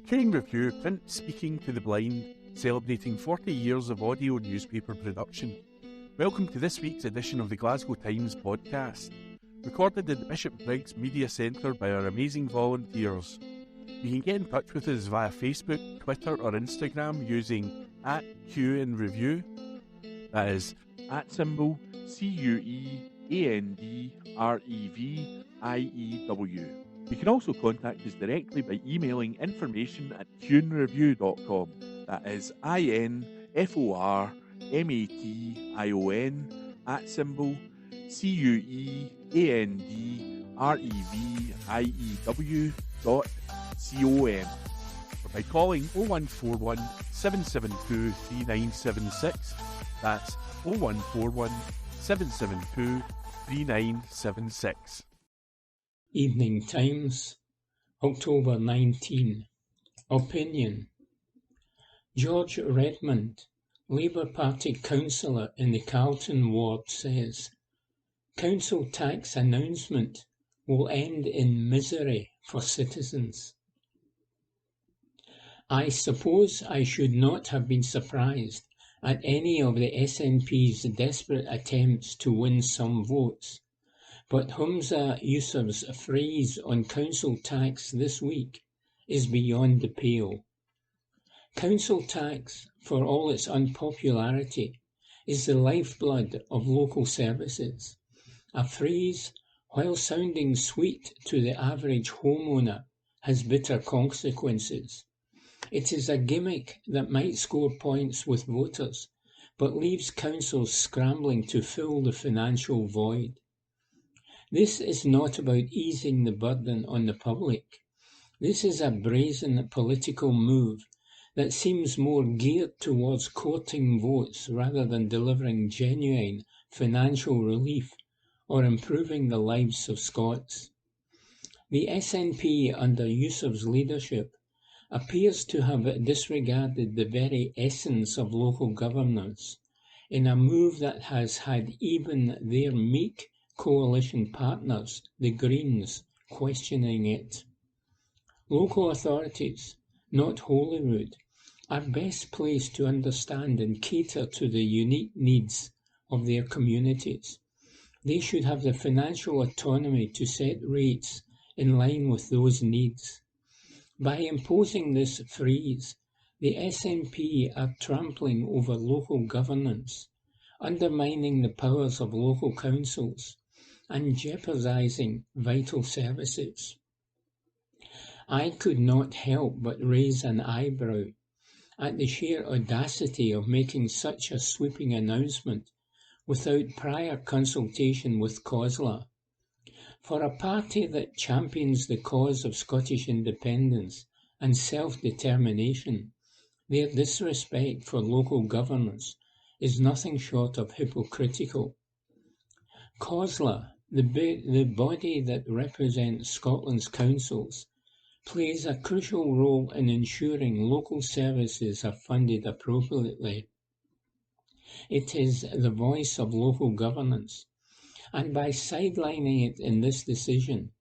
Talking Review, print speaking to the blind, celebrating 40 years of audio newspaper production. Welcome to this week's edition of the Glasgow Times podcast, recorded in the Bishop Briggs Media Centre by our amazing volunteers. You can get in touch with us via Facebook, Twitter or Instagram using @QNReview. That is @CUENDREVIEW. You can also contact us directly by emailing information@cuenreview.com. That is INFORMATION@CUENDREVIEW.com, or by calling 0141 772 3976. That's 0141 772 3976. Evening Times, October 19. Opinion. George Redmond, Labour Party councillor in the Carlton ward, says, Council tax announcement will end in misery for citizens. I suppose I should not have been surprised at any of the SNP's desperate attempts to win some votes. But Humza Yousaf's phrase on council tax this week is beyond the pale. Council tax, for all its unpopularity, is the lifeblood of local services. A phrase, while sounding sweet to the average homeowner, has bitter consequences. It is a gimmick that might score points with voters, but leaves councils scrambling to fill the financial void. This is not about easing the burden on the public. This is a brazen political move that seems more geared towards courting votes rather than delivering genuine financial relief or improving the lives of Scots. The SNP under Yousaf's leadership appears to have disregarded the very essence of local governance in a move that has had even their meek coalition partners, the Greens, questioning it. Local authorities, not Holyrood, are best placed to understand and cater to the unique needs of their communities. They should have the financial autonomy to set rates in line with those needs. By imposing this freeze, the SNP are trampling over local governance, undermining the powers of local councils, and jeopardising vital services. I could not help but raise an eyebrow at the sheer audacity of making such a sweeping announcement without prior consultation with COSLA. For a party that champions the cause of Scottish independence and self-determination, their disrespect for local governance is nothing short of hypocritical. COSLA, the body that represents Scotland's councils, plays a crucial role in ensuring local services are funded appropriately. It is the voice of local governance, and by sidelining it in this decision,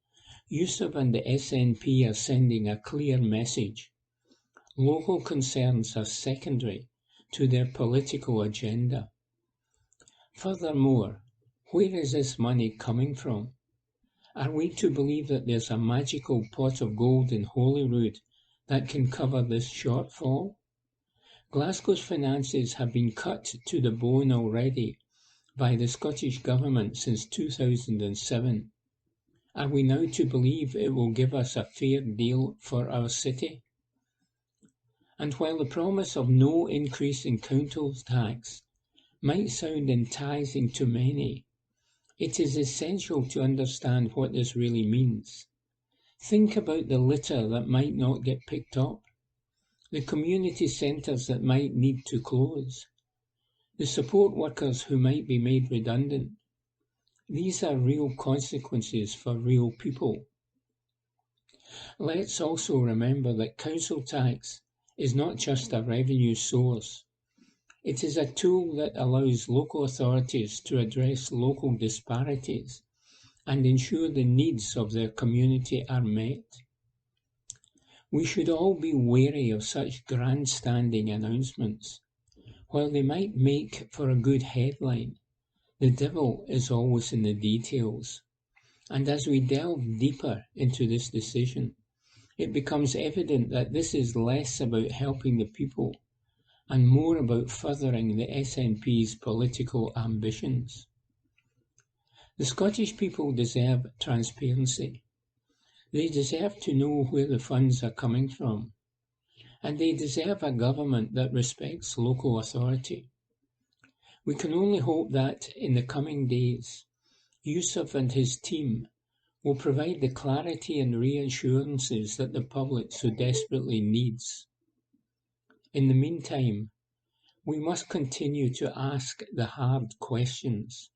Yousaf and the SNP are sending a clear message. Local concerns are secondary to their political agenda. Furthermore, where is this money coming from? Are we to believe that there's a magical pot of gold in Holyrood that can cover this shortfall? Glasgow's finances have been cut to the bone already by the Scottish Government since 2007. Are we now to believe it will give us a fair deal for our city? And while the promise of no increase in council tax might sound enticing to many, it is essential to understand what this really means. Think about the litter that might not get picked up, the community centres that might need to close, the support workers who might be made redundant. These are real consequences for real people. Let's also remember that council tax is not just a revenue source. It is a tool that allows local authorities to address local disparities and ensure the needs of their community are met. We should all be wary of such grandstanding announcements. While they might make for a good headline, the devil is always in the details. And as we delve deeper into this decision, it becomes evident that this is less about helping the people and more about furthering the SNP's political ambitions. The Scottish people deserve transparency. They deserve to know where the funds are coming from. And they deserve a government that respects local authority. We can only hope that, in the coming days, Yusuf and his team will provide the clarity and reassurances that the public so desperately needs. In the meantime, we must continue to ask the hard questions.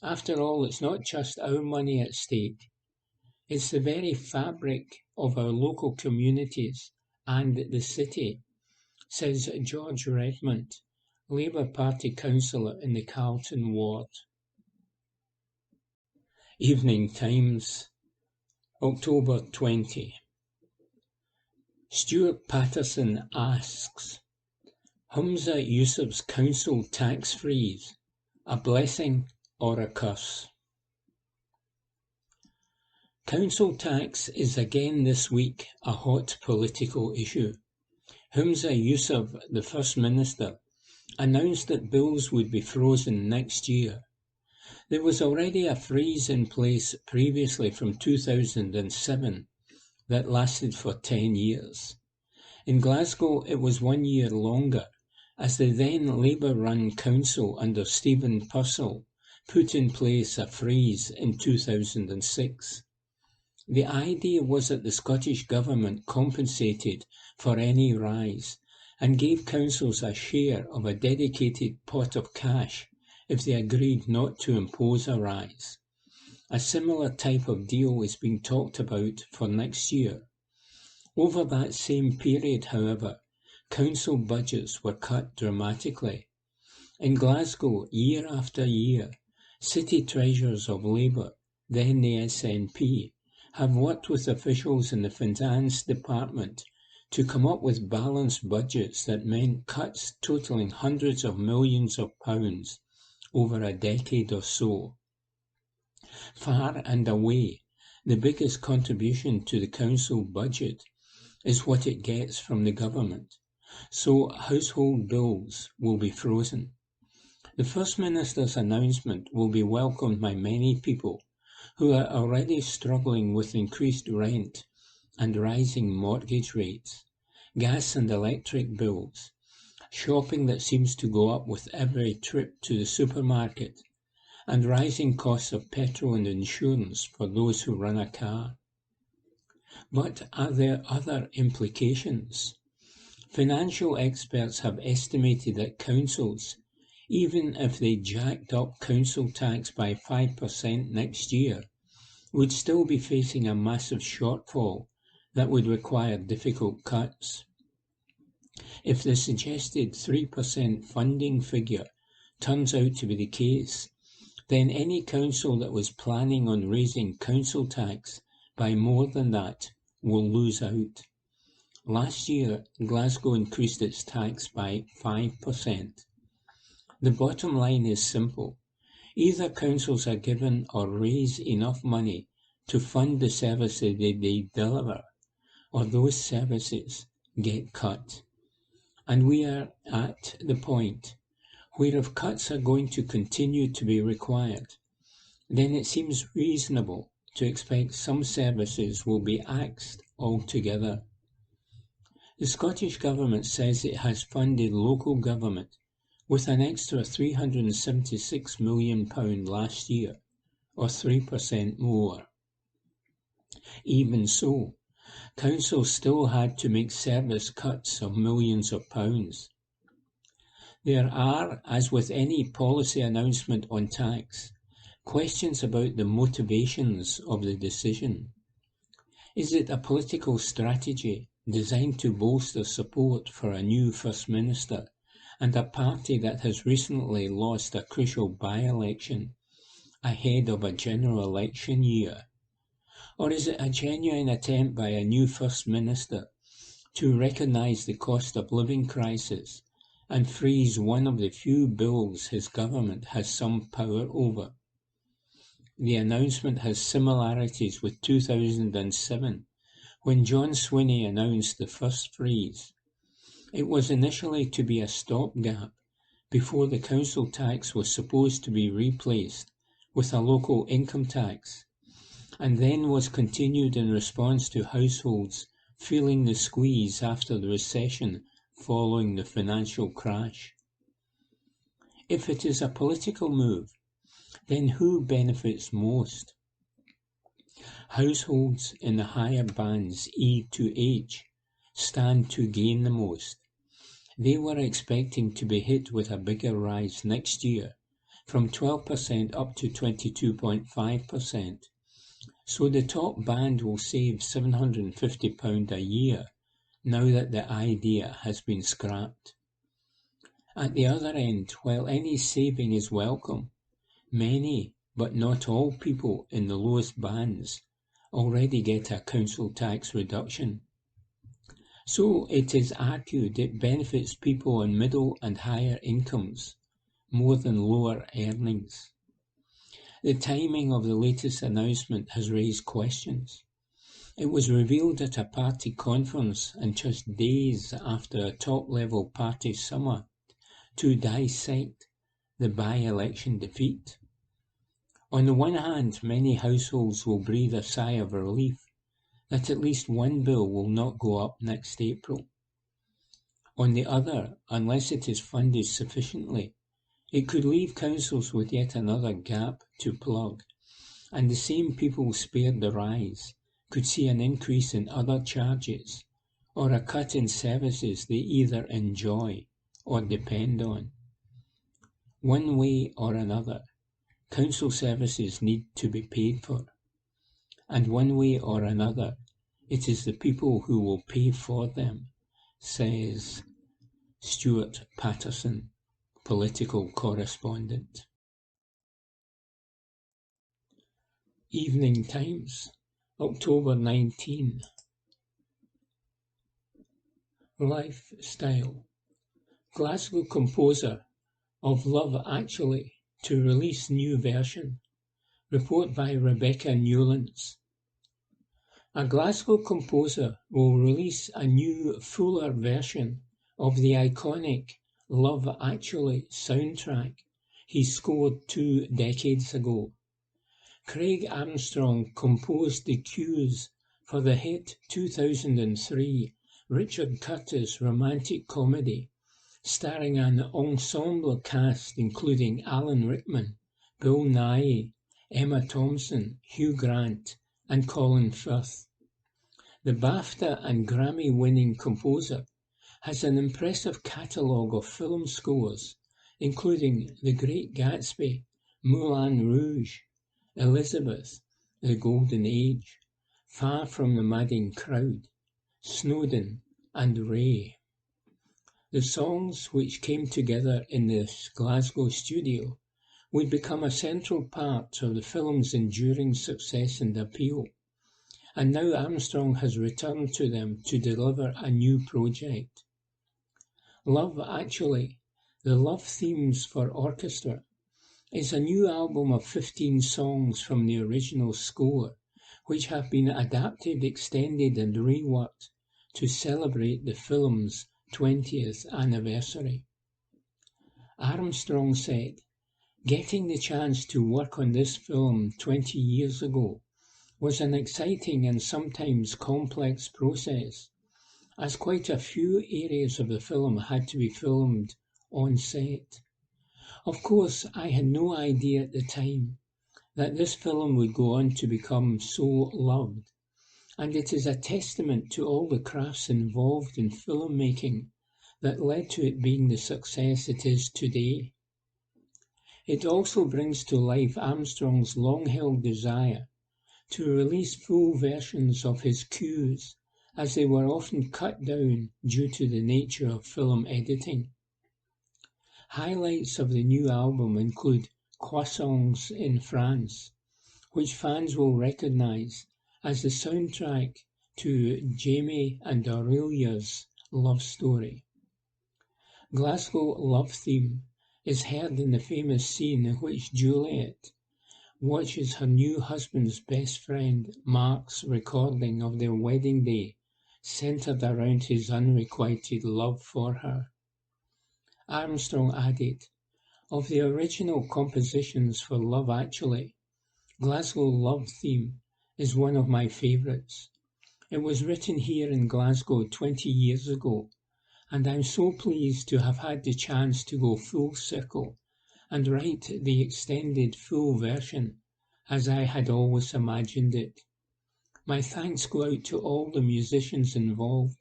After all, it's not just our money at stake. It's the very fabric of our local communities and the city, says George Redmond, Labour Party councillor in the Carlton ward. Evening Times, October 20. Stuart Patterson asks, Humza Yousaf's council tax freeze, a blessing or a curse? Council tax is again this week a hot political issue. Humza Yousaf, the First Minister, announced that bills would be frozen next year. There was already a freeze in place previously from 2007 that lasted for 10 years. In Glasgow, it was 1 year longer, as the then Labour-run council under Stephen Purcell put in place a freeze in 2006. The idea was that the Scottish Government compensated for any rise and gave councils a share of a dedicated pot of cash if they agreed not to impose a rise. A similar type of deal is being talked about for next year. Over that same period, however, council budgets were cut dramatically. In Glasgow, year after year, city treasurers of Labour, then the SNP, have worked with officials in the finance department to come up with balanced budgets that meant cuts totalling hundreds of millions of pounds over a decade or so. Far and away, the biggest contribution to the council budget is what it gets from the government, so household bills will be frozen. The First Minister's announcement will be welcomed by many people who are already struggling with increased rent and rising mortgage rates, gas and electric bills, shopping that seems to go up with every trip to the supermarket, and rising costs of petrol and insurance for those who run a car. But are there other implications? Financial experts have estimated that councils, even if they jacked up council tax by 5% next year, would still be facing a massive shortfall that would require difficult cuts. If the suggested 3% funding figure turns out to be the case, then any council that was planning on raising council tax by more than that will lose out. Last year, Glasgow increased its tax by 5%. The bottom line is simple. Either councils are given or raise enough money to fund the services they deliver, or those services get cut. And we are at the point where if cuts are going to continue to be required, then it seems reasonable to expect some services will be axed altogether. The Scottish Government says it has funded local government with an extra £376 million last year, or 3% more. Even so, councils still had to make service cuts of millions of pounds. There are, as with any policy announcement on tax, questions about the motivations of the decision. Is it a political strategy designed to bolster support for a new First Minister and a party that has recently lost a crucial by-election ahead of a general election year? Or is it a genuine attempt by a new First Minister to recognise the cost of living crisis and freeze one of the few bills his government has some power over. The announcement has similarities with 2007, when John Swinney announced the first freeze. It was initially to be a stopgap before the council tax was supposed to be replaced with a local income tax, and then was continued in response to households feeling the squeeze after the recession following the financial crash. If it is a political move, then who benefits most? Households in the higher bands E to H stand to gain the most. They were expecting to be hit with a bigger rise next year, from 12% up to 22.5%. So the top band will save £750 a year, now that the idea has been scrapped. At the other end, while any saving is welcome, many, but not all people in the lowest bands already get a council tax reduction. So it is argued it benefits people on middle and higher incomes more than lower earnings. The timing of the latest announcement has raised questions. It was revealed at a party conference and just days after a top-level party summit to dissect the by-election defeat. On the one hand, many households will breathe a sigh of relief that at least one bill will not go up next April. On the other, unless it is funded sufficiently, it could leave councils with yet another gap to plug, and the same people spared the rise could see an increase in other charges or a cut in services they either enjoy or depend on. One way or another, council services need to be paid for. And one way or another, it is the people who will pay for them, says Stuart Patterson, political correspondent. Evening Times, October 19. Lifestyle. Glasgow composer of Love Actually to release new version. Report by Rebecca Newlands. A Glasgow composer will release a new, fuller version of the iconic Love Actually soundtrack he scored 2 decades ago. Craig Armstrong composed the cues for the hit 2003 Richard Curtis romantic comedy, starring an ensemble cast including Alan Rickman, Bill Nighy, Emma Thompson, Hugh Grant, and Colin Firth. The BAFTA and Grammy-winning composer has an impressive catalogue of film scores, including The Great Gatsby, Moulin Rouge, Elizabeth, The Golden Age, Far from the Madding Crowd, Snowden, and Ray. The songs, which came together in this Glasgow studio, would become a central part of the film's enduring success and appeal, and now Armstrong has returned to them to deliver a new project. Love Actually, the Love Themes for Orchestra, is a new album of 15 songs from the original score, which have been adapted, extended and reworked to celebrate the film's 20th anniversary. Armstrong said, "Getting the chance to work on this film 20 years ago was an exciting and sometimes complex process, as quite a few areas of the film had to be filmed on set. Of course, I had no idea at the time that this film would go on to become so loved, and it is a testament to all the crafts involved in filmmaking that led to it being the success it is today. It also brings to life Armstrong's long-held desire to release full versions of his cues, as they were often cut down due to the nature of film editing. Highlights of the new album include Croissants in France, which fans will recognise as the soundtrack to Jamie and Aurelia's love story. Glasgow love theme is heard in the famous scene in which Juliet watches her new husband's best friend Mark's recording of their wedding day, centred around his unrequited love for her. Armstrong added, "Of the original compositions for Love Actually, Glasgow love theme is one of my favourites. It was written here in Glasgow 20 years ago, and I'm so pleased to have had the chance to go full circle and write the extended full version as I had always imagined it. My thanks go out to all the musicians involved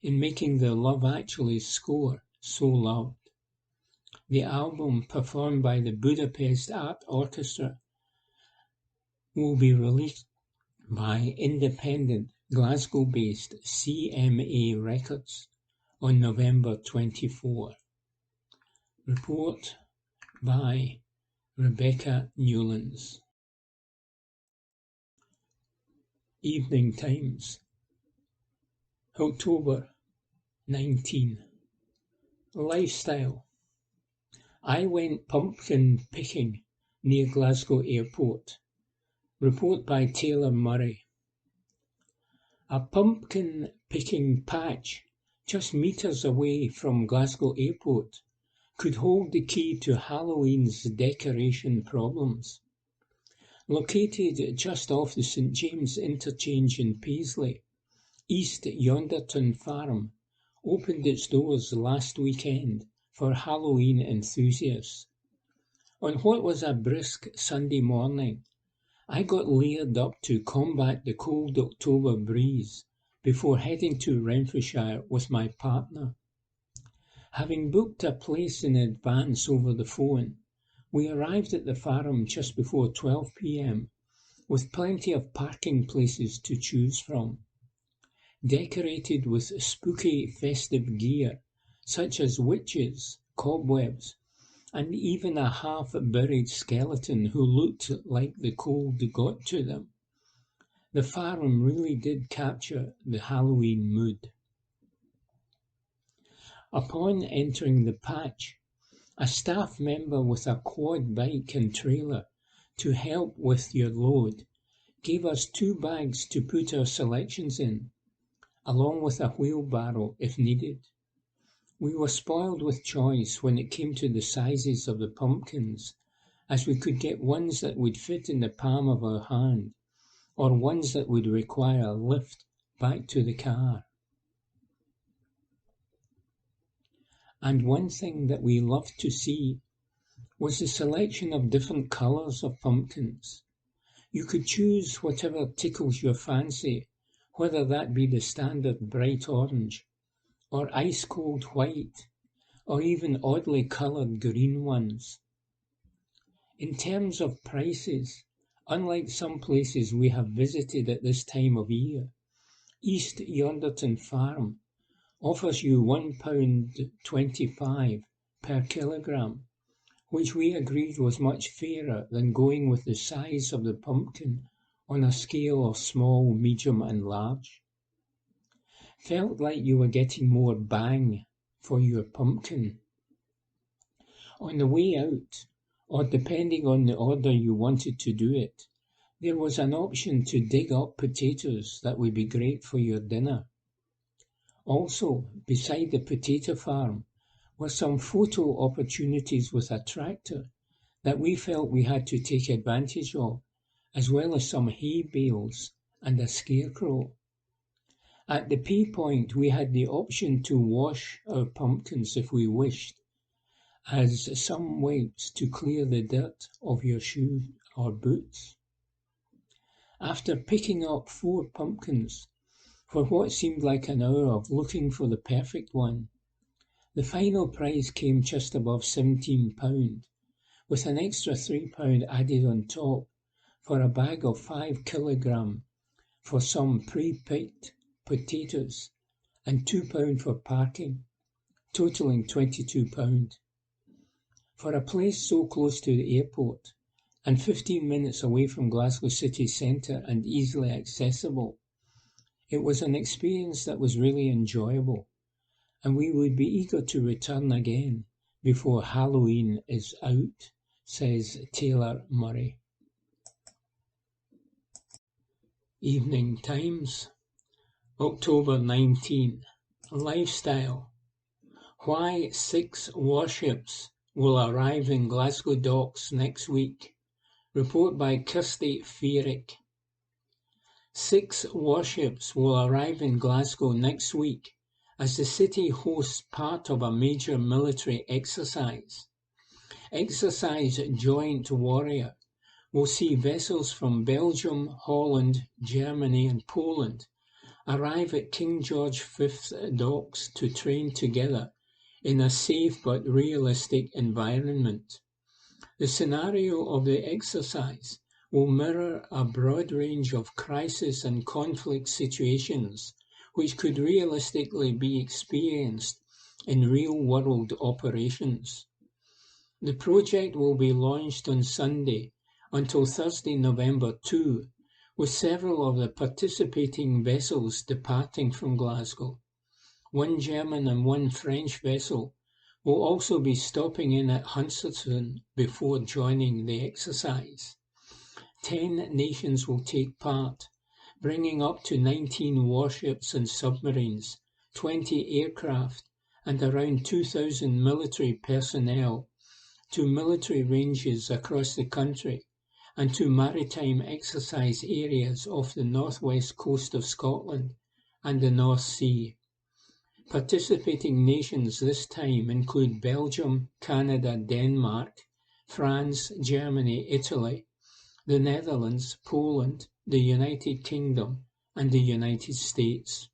in making the Love Actually score so loved. The album, performed by the Budapest Art Orchestra, will be released by independent Glasgow-based CMA Records on November 24. Report by Rebecca Newlands. Evening Times, October 19. Lifestyle. I went pumpkin picking near Glasgow Airport. Report by Taylor Murray. A pumpkin picking patch just metres away from Glasgow Airport could hold the key to Halloween's decoration problems. Located just off the St James interchange in Paisley, East Yonderton Farm opened its doors last weekend for Halloween enthusiasts. On what was a brisk Sunday morning, I got layered up to combat the cold October breeze before heading to Renfrewshire with my partner. Having booked a place in advance over the phone, we arrived at the farm just before 12 p.m, with plenty of parking places to choose from. Decorated with spooky festive gear, such as witches, cobwebs, and even a half-buried skeleton who looked like the cold got to them. The farm really did capture the Halloween mood. Upon entering the patch, a staff member with a quad bike and trailer to help with your load gave us 2 bags to put our selections in, along with a wheelbarrow if needed. We were spoiled with choice when it came to the sizes of the pumpkins, as we could get ones that would fit in the palm of our hand, or ones that would require a lift back to the car. And one thing that we loved to see was the selection of different colours of pumpkins. You could choose whatever tickles your fancy, whether that be the standard bright orange, or ice-cold white, or even oddly coloured green ones. In terms of prices, unlike some places we have visited at this time of year, East Yonderton Farm offers you £1.25 per kilogram, which we agreed was much fairer than going with the size of the pumpkin on a scale of small, medium and large. Felt like you were getting more bang for your pumpkin. On the way out, or depending on the order you wanted to do it, there was an option to dig up potatoes that would be great for your dinner. Also, beside the potato farm were some photo opportunities with a tractor that we felt we had to take advantage of, as well as some hay bales and a scarecrow. At the pay point, we had the option to wash our pumpkins if we wished, as some wipes to clear the dirt of your shoes or boots. After picking up 4 pumpkins, for what seemed like an hour of looking for the perfect one, the final price came just above £17, with an extra £3 added on top for a bag of 5 kilogram for some pre-picked potatoes and £2 for parking, totalling £22. For a place so close to the airport and 15 minutes away from Glasgow city centre and easily accessible, It was an experience that was really enjoyable, and we would be eager to return again before Halloween is out, says Taylor Murray. Evening Times, October 19. Lifestyle. Why 6 warships will arrive in Glasgow docks next week. Report by Kirsty Fearick. 6 warships will arrive in Glasgow next week as the city hosts part of a major military exercise. Exercise Joint Warrior will see vessels from Belgium, Holland, Germany and Poland arrive at King George V's docks to train together in a safe but realistic environment. The scenario of the exercise will mirror a broad range of crisis and conflict situations which could realistically be experienced in real-world operations. The project will be launched on Sunday until Thursday, November 2, with several of the participating vessels departing from Glasgow. 1 German and 1 French vessel will also be stopping in at Hunstanton before joining the exercise. 10 nations will take part, bringing up to 19 warships and submarines, 20 aircraft, and around 2,000 military personnel to military ranges across the country and to maritime exercise areas off the northwest coast of Scotland and the North Sea. Participating nations this time include Belgium, Canada, Denmark, France, Germany, Italy, the Netherlands, Poland, the United Kingdom, and the United States.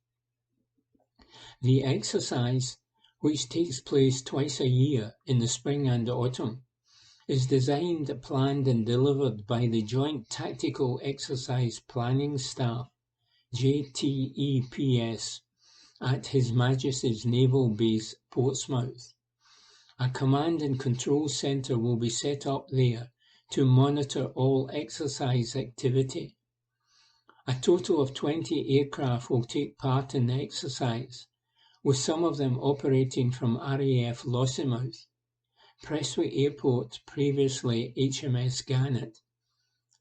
The exercise, which takes place twice a year in the spring and autumn, is designed, planned and delivered by the Joint Tactical Exercise Planning Staff, JTEPS, at His Majesty's Naval Base, Portsmouth. A command and control centre will be set up there to monitor all exercise activity. A total of 20 aircraft will take part in the exercise, with some of them operating from RAF Lossiemouth, Prestwick Airport, previously HMS Gannet,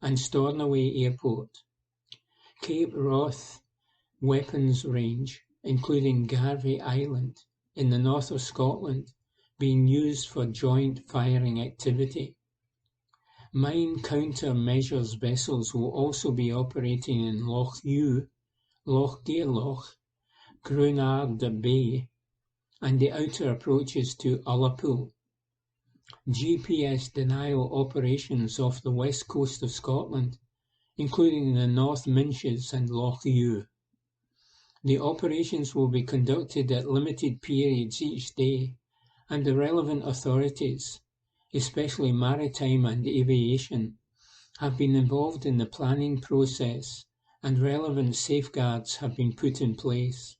and Stornoway Airport, Cape Wrath Weapons Range, including Garvey Island, in the north of Scotland, being used for joint firing activity. Mine counter-measures vessels will also be operating in Loch Ewe, Loch Gairloch, Grunard Bay, and the outer approaches to Ullapool. GPS denial operations off the west coast of Scotland, including the North Minches and Loch Ewe. The operations will be conducted at limited periods each day, and the relevant authorities, especially maritime and aviation, have been involved in the planning process and relevant safeguards have been put in place.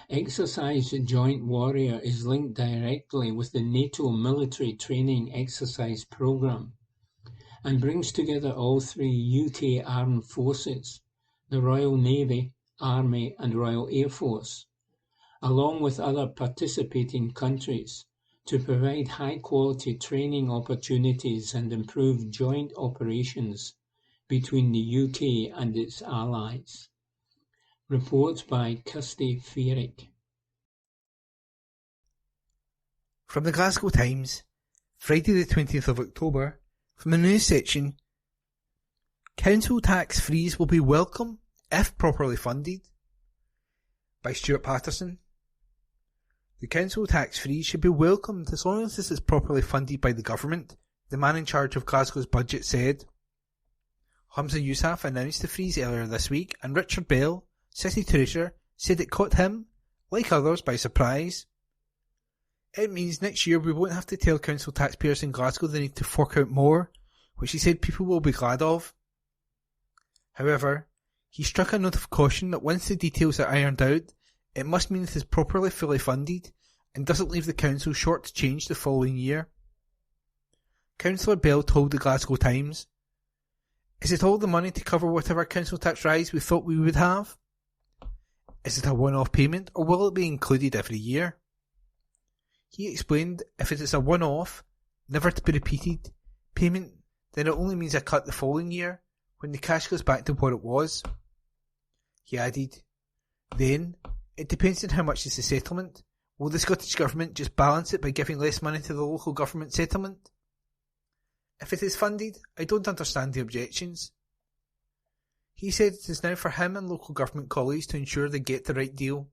Exercise Joint Warrior is linked directly with the NATO Military Training Exercise Programme and brings together all 3 UK Armed Forces, the Royal Navy, Army and Royal Air Force, along with other participating countries, to provide high-quality training opportunities and improve joint operations between the UK and its allies. Report by Kirsty Fearick. From the Glasgow Times, Friday the 20th of October, from the news section, Council tax freeze will be welcome if properly funded. By Stuart Patterson. The council tax freeze should be welcomed as long as this is properly funded by the government, the man in charge of Glasgow's budget said. Humza Yousaf announced the freeze earlier this week, and Richard Bell, City Treasurer, said it caught him, like others, by surprise. It means next year we won't have to tell council taxpayers in Glasgow they need to fork out more, which he said people will be glad of. However, he struck a note of caution that once the details are ironed out, it must mean it is properly fully funded and doesn't leave the council short to change the following year. Councillor Bell told the Glasgow Times, Is it all the money to cover whatever council tax rise we thought we would have? Is it a one-off payment, or will it be included every year? He explained if it is a one-off, never to be repeated, payment, then it only means a cut the following year, when the cash goes back to what it was. He added, then, it depends on how much is the settlement. Will the Scottish Government just balance it by giving less money to the local government settlement? If it is funded, I don't understand the objections. He said it is now for him and local government colleagues to ensure they get the right deal.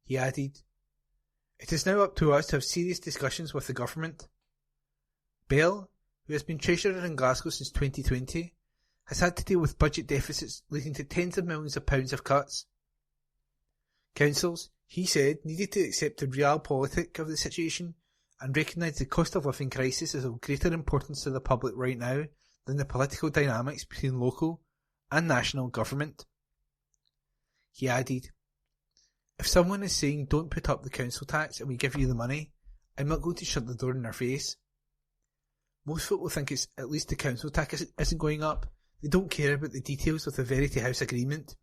He added, it is now up to us to have serious discussions with the government. Bell, who has been Treasurer in Glasgow since 2020, has had to deal with budget deficits leading to tens of millions of pounds of cuts. Councils, he said, needed to accept the realpolitik of the situation and recognise the cost of living crisis is of greater importance to the public right now than the political dynamics between local and national government. He added, if someone is saying don't put up the council tax and we give you the money, I'm not going to shut the door in their face. Most folk will think it's at least the council tax isn't going up. They don't care about the details of the Verity House agreement.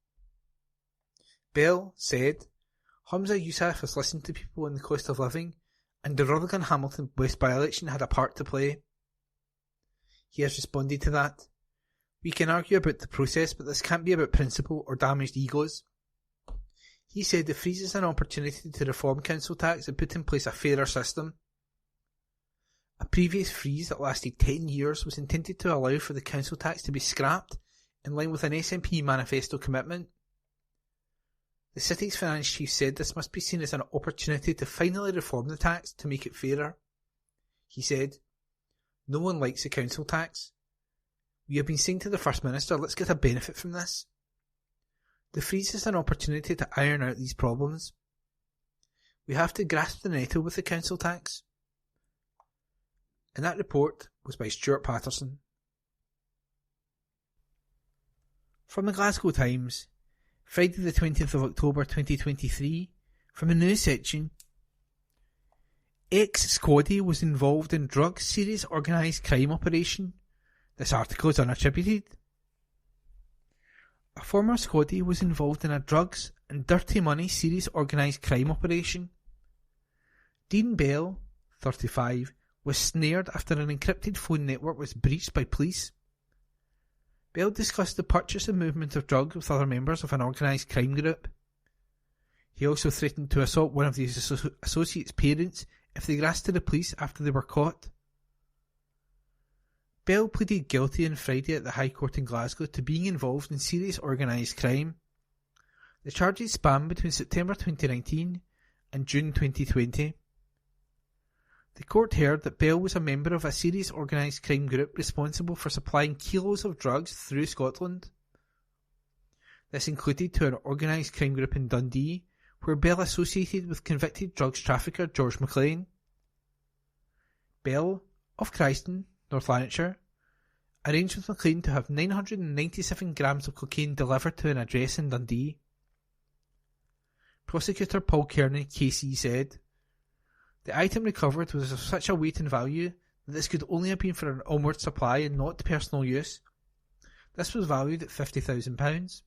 Bell said, Humza Yousaf has listened to people on the cost of living, and the Rutherglen-Hamilton West by-election had a part to play. He has responded to that. We can argue about the process, but this can't be about principle or damaged egos. He said the freeze is an opportunity to reform council tax and put in place a fairer system. A previous freeze that lasted 10 years was intended to allow for the council tax to be scrapped in line with an SNP manifesto commitment. The city's finance chief said this must be seen as an opportunity to finally reform the tax to make it fairer. He said, no one likes the council tax. We have been saying to the First Minister, let's get a benefit from this. The freeze is an opportunity to iron out these problems. We have to grasp the nettle with the council tax. And that report was by Stuart Patterson. From the Glasgow Times, Friday the 20th of October 2023, from the news section, ex-squaddie was involved in drug serious organised crime operation. This article is unattributed. A former squaddie was involved in a drugs and dirty money serious organised crime operation. Dean Bell, 35, was snared after an encrypted phone network was breached by police. Bell discussed the purchase and movement of drugs with other members of an organised crime group. He also threatened to assault one of his associates' parents if they grasped to the police after they were caught. Bell pleaded guilty on Friday at the High Court in Glasgow to being involved in serious organised crime. The charges span between September 2019 and June 2020. The court heard that Bell was a member of a serious organised crime group responsible for supplying kilos of drugs through Scotland. This included to an organised crime group in Dundee, where Bell associated with convicted drugs trafficker George McLean. Bell, of Christen, North Lanarkshire, arranged with McLean to have 997 grams of cocaine delivered to an address in Dundee. Prosecutor Paul Kearney, KC, said, the item recovered was of such a weight and value that this could only have been for an onward supply and not personal use. This was valued at £50,000.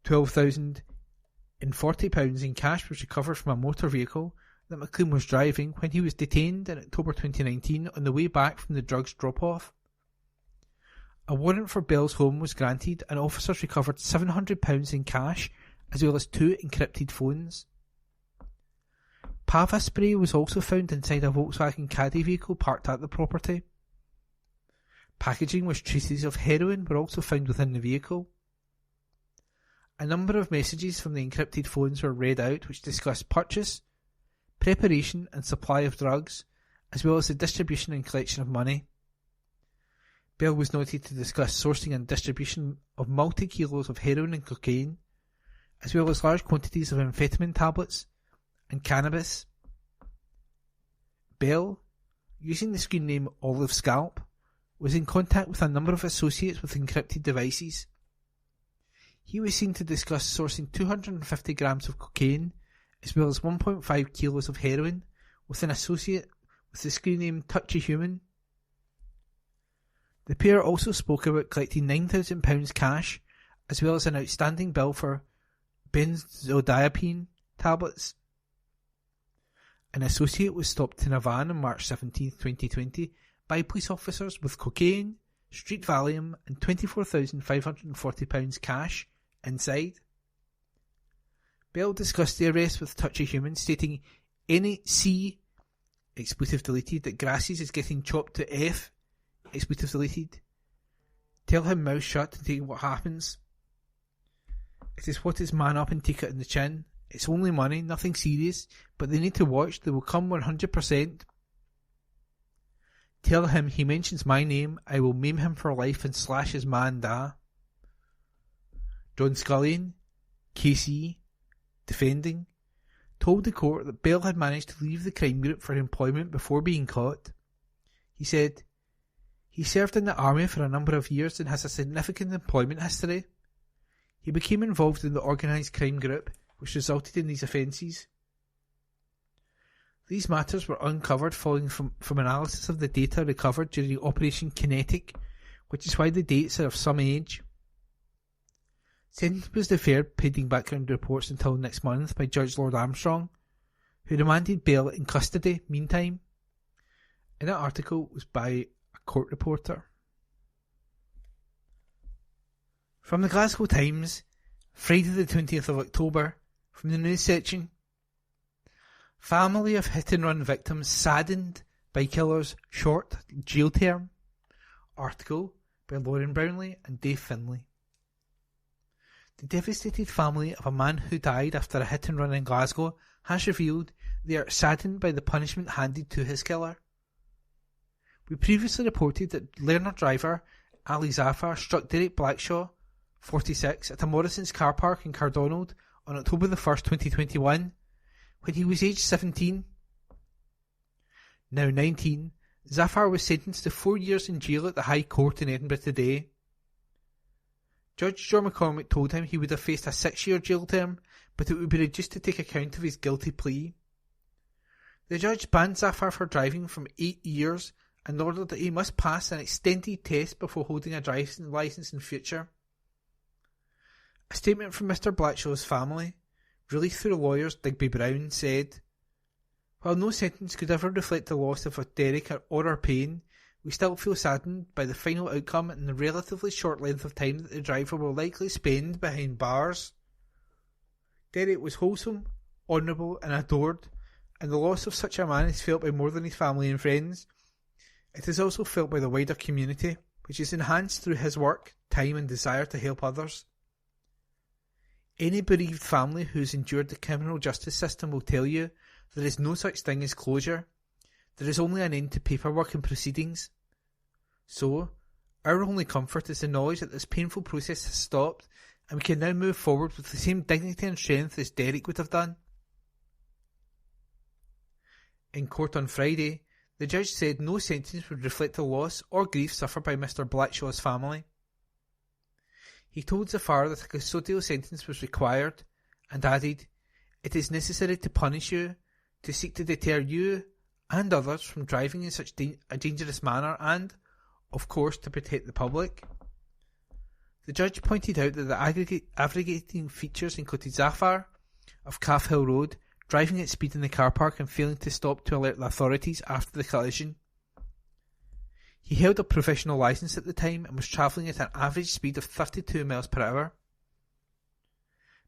£12,040 in cash was recovered from a motor vehicle that McLean was driving when he was detained in October 2019 on the way back from the drugs drop-off. A warrant for Bell's home was granted and officers recovered £700 in cash as well as 2 encrypted phones. Pava spray was also found inside a Volkswagen Caddy vehicle parked at the property. Packaging with traces of heroin were also found within the vehicle. A number of messages from the encrypted phones were read out which discussed purchase, preparation and supply of drugs, as well as the distribution and collection of money. Bell was noted to discuss sourcing and distribution of multi-kilos of heroin and cocaine, as well as large quantities of amphetamine tablets and cannabis. Bell, using the screen name Olive Scalp, was in contact with a number of associates with encrypted devices. He was seen to discuss sourcing 250 grams of cocaine as well as 1.5 kilos of heroin with an associate with the screen name Touchy Human. The pair also spoke about collecting £9,000 cash, as well as an outstanding bill for benzodiazepine tablets. An associate was stopped in a van on March 17, 2020 by police officers with cocaine, street Valium and £24,540 cash inside. Bell discussed the arrest with Touch of Human, stating, "Any C, expletive deleted, that grasses is getting chopped to F, expletive deleted. Tell him mouth shut and take what happens. It is what is man up and take it in the chin. It's only money, nothing serious, but they need to watch, they will come 100%. Tell him he mentions my name, I will maim him for life and slash his man da." John Scullion, KC, defending, told the court that Bell had managed to leave the crime group for employment before being caught. He said, "He served in the army for a number of years and has a significant employment history. He became involved in the organised crime group, which resulted in these offences. These matters were uncovered following from analysis of the data recovered during Operation Kinetic, which is why the dates are of some age. Sentence was deferred pending background reports until next month by Judge Lord Armstrong, who remanded Bell in custody meantime." And that article was by a court reporter. From the Glasgow Times, Friday the 20th of October, from the news section. Family of hit-and-run victims saddened by killer's short jail term. Article by Lauren Brownlee and Dave Finlay. The devastated family of a man who died after a hit-and-run in Glasgow has revealed they are saddened by the punishment handed to his killer. We previously reported that learner driver Ali Zafar struck Derek Blackshaw, 46, at a Morrison's car park in Cardonald on October the 1st, 2021, when he was aged 17. Now 19, Zafar was sentenced to 4 years in jail at the High Court in Edinburgh today. Judge John McCormick told him he would have faced a 6-year jail term, but it would be reduced to take account of his guilty plea. The judge banned Zafar for driving from 8 years and ordered that he must pass an extended test before holding a driving licence in future. A statement from Mr. Blackshaw's family, released through lawyers Digby Brown, said, "While no sentence could ever reflect the loss of Derek or our pain, we still feel saddened by the final outcome and the relatively short length of time that the driver will likely spend behind bars. Derek was wholesome, honourable and adored, and the loss of such a man is felt by more than his family and friends. It is also felt by the wider community, which is enhanced through his work, time and desire to help others. Any bereaved family who has endured the criminal justice system will tell you there is no such thing as closure. There is only an end to paperwork and proceedings. So, our only comfort is the knowledge that this painful process has stopped and we can now move forward with the same dignity and strength as Derek would have done." In court on Friday, the judge said no sentence would reflect the loss or grief suffered by Mr. Blackshaw's family. He told Zafar that a custodial sentence was required and added, "It is necessary to punish you, to seek to deter you and others from driving in such a dangerous manner and, of course, to protect the public." The judge pointed out that the aggregating features included Zafar of Calf Hill Road driving at speed in the car park and failing to stop to alert the authorities after the collision. He held a provisional licence at the time and was travelling at an average speed of 32 miles per hour.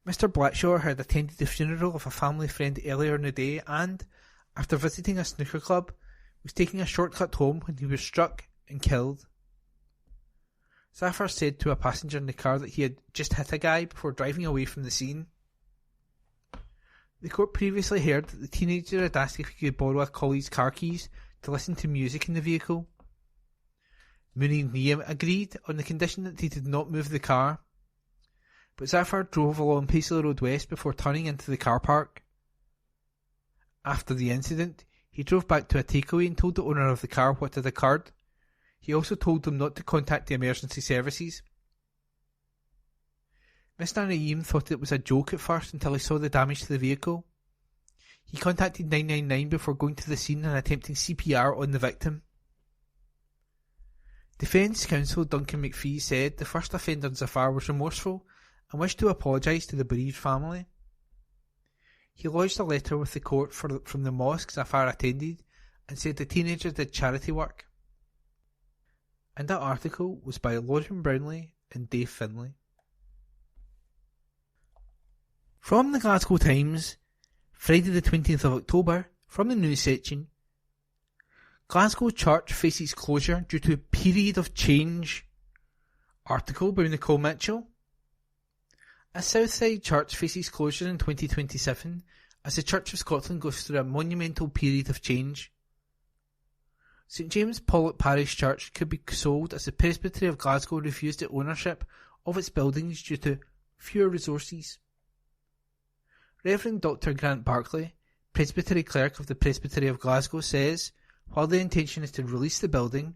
Mr. Blackshaw had attended the funeral of a family friend earlier in the day and, after visiting a snooker club, was taking a shortcut home when he was struck and killed. Zafar said to a passenger in the car that he had just hit a guy before driving away from the scene. The court previously heard that the teenager had asked if he could borrow a colleague's car keys to listen to music in the vehicle. Mooney and Liam agreed on the condition that he did not move the car, but Zafar drove along Paisley Road West before turning into the car park. After the incident, he drove back to a takeaway and told the owner of the car what had occurred. He also told them not to contact the emergency services. Mr. Naeem thought it was a joke at first until he saw the damage to the vehicle. He contacted 999 before going to the scene and attempting CPR on the victim. Defence Counsel Duncan McPhee said the first offender Zafar was remorseful and wished to apologise to the bereaved family. He lodged a letter with the court from the mosque Zafar attended and said the teenager did charity work. And that article was by Lauren Brownlee and Dave Finlay. From the Glasgow Times, Friday the 20th of October, from the news section, Glasgow Church faces closure due to period of change. Article by Nicole Mitchell. A Southside church faces closure in 2027 as the Church of Scotland goes through a monumental period of change. St James Paulet Parish Church could be sold as the Presbytery of Glasgow refused the ownership of its buildings due to fewer resources. Reverend Dr. Grant Barclay, Presbytery Clerk of the Presbytery of Glasgow, says, while the intention is to release the building,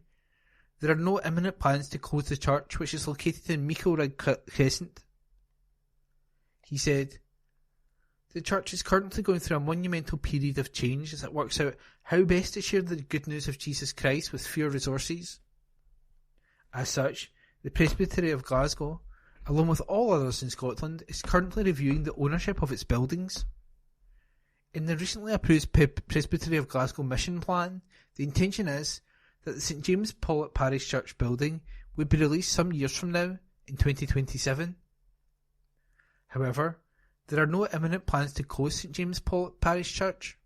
there are no imminent plans to close the church, which is located in Meiklewood Crescent. He said, the church is currently going through a monumental period of change as it works out how best to share the good news of Jesus Christ with fewer resources. As such, the Presbytery of Glasgow, along with all others in Scotland, is currently reviewing the ownership of its buildings. In the recently approved Presbytery of Glasgow mission plan, the intention is that the St James Paulet Parish Church building would be released some years from now, in 2027. However, there are no imminent plans to close St James Paulet Parish Church.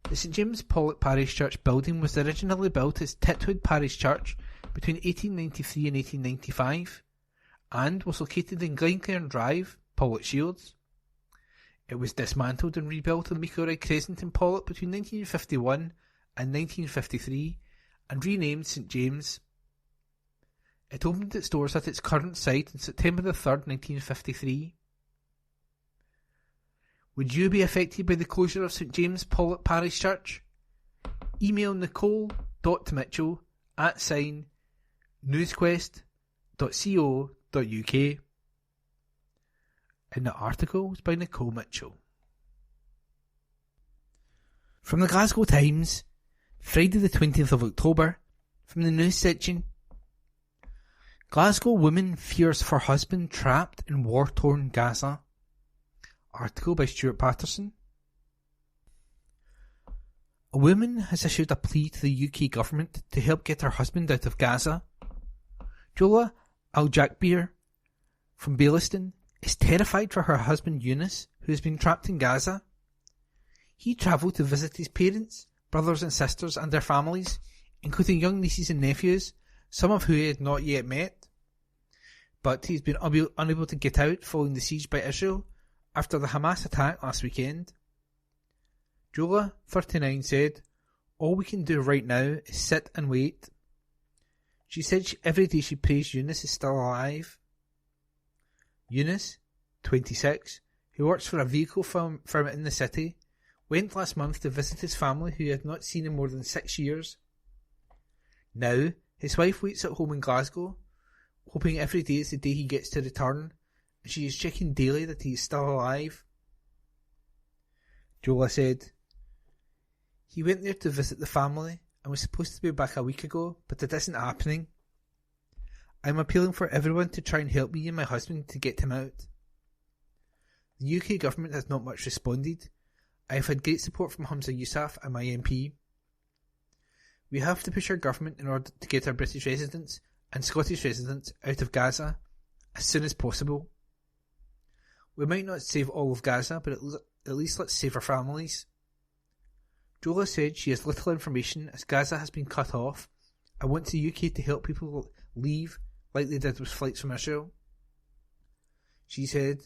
The St James Paulet Parish Church building was originally built as Titwood Parish Church between 1893 and 1895 and was located in Glencairn Drive, Paulet Shields. It was dismantled and rebuilt on Meiklewood Crescent in Paulet between 1951 and 1953 and renamed St James. It opened its doors at its current site on September 3rd, 1953. Would you be affected by the closure of St James Paulet Parish Church? Email nicole.mitchell@newsquest.co.uk. And the article was by Nicole Mitchell. From the Glasgow Times, Friday the 20th of October, from the news section. Glasgow woman fears for husband trapped in war-torn Gaza. Article by Stuart Patterson. A woman has issued a plea to the UK government to help get her husband out of Gaza. Jola Al-Jakbir from Bailiston is terrified for her husband Eunice, who has been trapped in Gaza. He travelled to visit his parents, brothers and sisters and their families, including young nieces and nephews, some of whom he had not yet met. But he's been unable to get out following the siege by Israel after the Hamas attack last weekend. Jola, 39, said, all we can do right now is sit and wait. She said every day she prays Eunice is still alive. Eunice, 26, who works for a vehicle firm in the city, went last month to visit his family who he had not seen in more than 6 years. Now, his wife waits at home in Glasgow, hoping every day is the day he gets to return, and she is checking daily that he is still alive. Jola said, he went there to visit the family and was supposed to be back a week ago, but it isn't happening. I'm appealing for everyone to try and help me and my husband to get him out. The UK government has not much responded. I have had great support from Humza Yousaf and my MP. We have to push our government in order to get our British residents and Scottish residents out of Gaza as soon as possible. We might not save all of Gaza, but at least let's save our families. Jola said she has little information as Gaza has been cut off and wants the UK to help people leave like they did with flights from Israel. She said,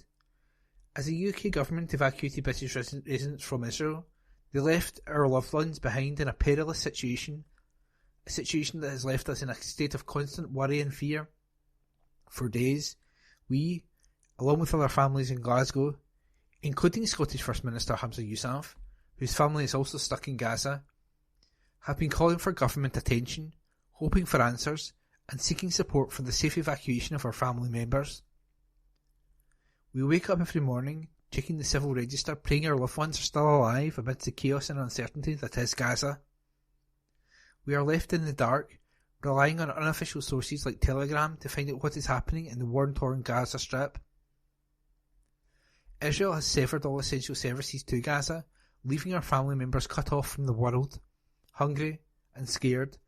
as the UK government evacuated British residents from Israel, they left our loved ones behind in a perilous situation, a situation that has left us in a state of constant worry and fear. For days, we, along with other families in Glasgow, including Scottish First Minister Humza Yousaf, whose family is also stuck in Gaza, have been calling for government attention, hoping for answers, and seeking support for the safe evacuation of our family members. We wake up every morning, checking the civil register, praying our loved ones are still alive amidst the chaos and uncertainty that is Gaza. We are left in the dark, relying on unofficial sources like Telegram to find out what is happening in the war-torn Gaza Strip. Israel has severed all essential services to Gaza, leaving our family members cut off from the world, hungry and scared,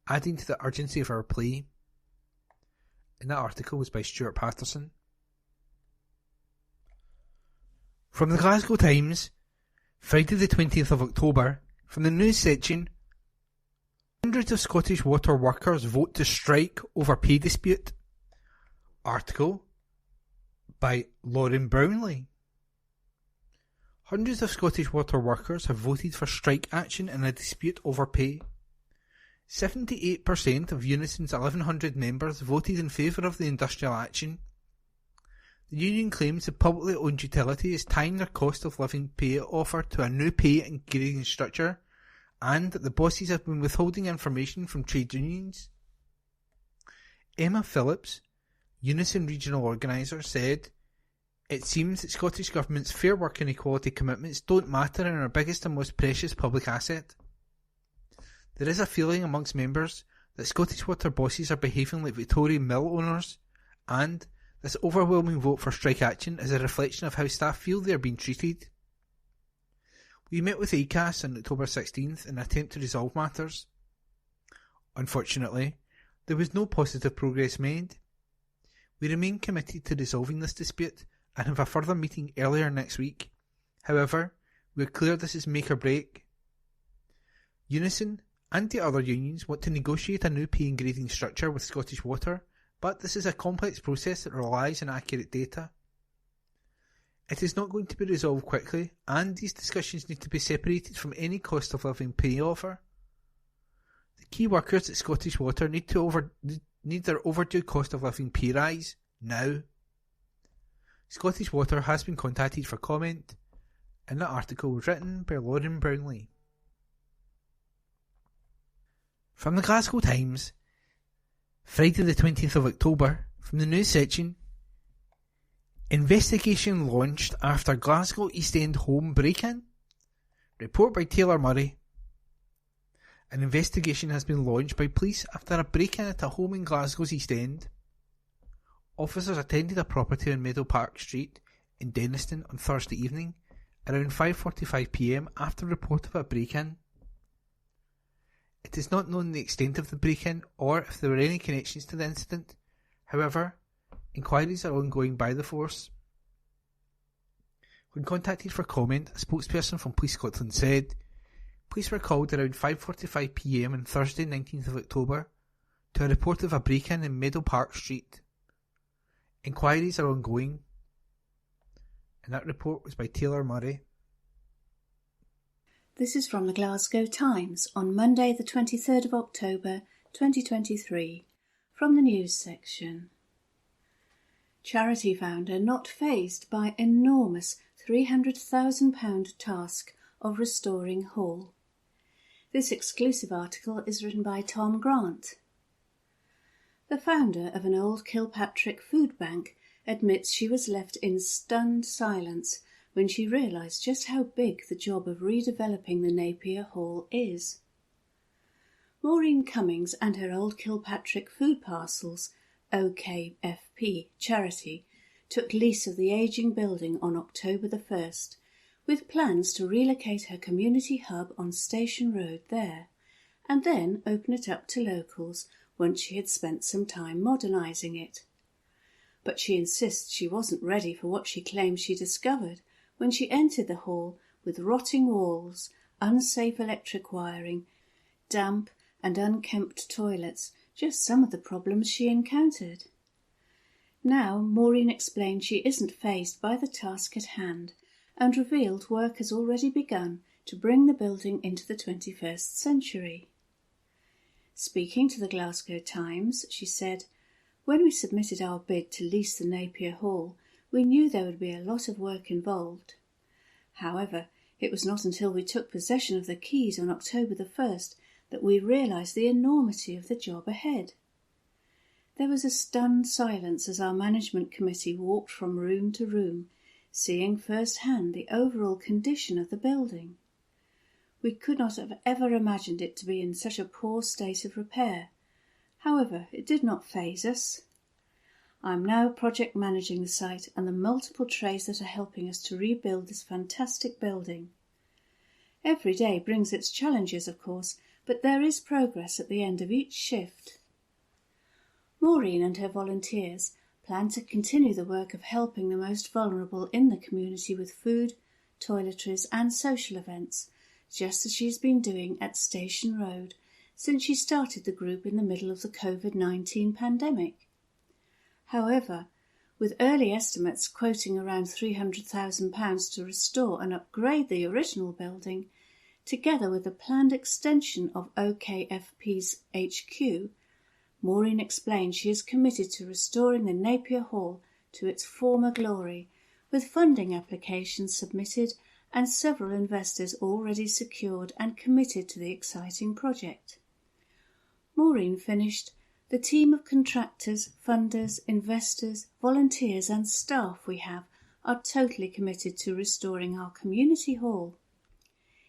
adding to the urgency of our plea. And that article was by Stuart Patterson. From the Glasgow Times, Friday the 20th of October, from the news section, hundreds of Scottish water workers vote to strike over pay dispute. Article by Lauren Brownlee. Hundreds of Scottish water workers have voted for strike action in a dispute over pay. 78% of Unison's 1,100 members voted in favour of the industrial action. The union claims the publicly owned utility is tying their cost of living pay offer to a new pay and grading structure, and that the bosses have been withholding information from trade unions. Emma Phillips, Unison regional organiser, said, "It seems that Scottish Government's fair work and equality commitments don't matter in our biggest and most precious public asset. There is a feeling amongst members that Scottish water bosses are behaving like Victorian mill owners, and this overwhelming vote for strike action is a reflection of how staff feel they are being treated. We met with ACAS on October 16th in an attempt to resolve matters. Unfortunately, there was no positive progress made. We remain committed to resolving this dispute and have a further meeting earlier next week. However, we are clear this is make or break. Unison and the other unions want to negotiate a new pay and grading structure with Scottish Water, but this is a complex process that relies on accurate data. It is not going to be resolved quickly, and these discussions need to be separated from any cost of living pay offer. The key workers at Scottish Water need their overdue cost of living pay rise now." Scottish Water has been contacted for comment, and that article was written by Lauren Brownlee. From the Glasgow Times, Friday the 20th of October, from the news section, investigation launched after Glasgow East End home break-in. Report by Taylor Murray. An investigation has been launched by police after a break-in at a home in Glasgow's East End. Officers attended a property on Meadow Park Street in Denniston on Thursday evening around 5:45 p.m. after report of a break-in. It is not known the extent of the break-in or if there were any connections to the incident. However, inquiries are ongoing by the force. When contacted for comment, a spokesperson from Police Scotland said, "Police were called around 5:45 p.m. on Thursday 19th of October to a report of a break-in in Meadow Park Street. Inquiries are ongoing." And that report was by Taylor Murray. This is from the Glasgow Times on Monday the 23rd of October 2023, from the news section. Charity founder not fazed by enormous £300,000 task of restoring Hall. This exclusive article is written by Tom Grant. The founder of an old Kilpatrick food bank admits she was left in stunned silence when she realised just how big the job of redeveloping the Napier Hall is. Maureen Cummings and her old Kilpatrick Food Parcels, OKFP, charity, took lease of the ageing building on October the 1st, with plans to relocate her community hub on Station Road there, and then open it up to locals once she had spent some time modernising it. But she insists she wasn't ready for what she claims she discovered when she entered the hall with rotting walls, unsafe electric wiring, damp and unkempt toilets, just some of the problems she encountered. Now Maureen explained she isn't fazed by the task at hand and revealed work has already begun to bring the building into the 21st century. Speaking to the Glasgow Times, she said, "When we submitted our bid to lease the Napier Hall, we knew there would be a lot of work involved. However, it was not until we took possession of the keys on October the 1st that we realised the enormity of the job ahead." There was a stunned silence as our management committee walked from room to room, seeing first-hand the overall condition of the building. We could not have ever imagined it to be in such a poor state of repair, However, it did not faze us. I'm now project managing the site and the multiple trades that are helping us to rebuild this fantastic building. Every day brings its challenges, of course, but there is progress at the end of each shift. Maureen and her volunteers plan to continue the work of helping the most vulnerable in the community with food, toiletries and social events, just as she's been doing at Station Road since she started the group in the middle of the COVID-19 pandemic. However, with early estimates quoting around £300,000 to restore and upgrade the original building, together with the planned extension of OKFP's HQ, Maureen explained she is committed to restoring the Napier Hall to its former glory, with funding applications submitted and several investors already secured and committed to the exciting project. Maureen finished, "The team of contractors, funders, investors, volunteers and staff we have are totally committed to restoring our community hall.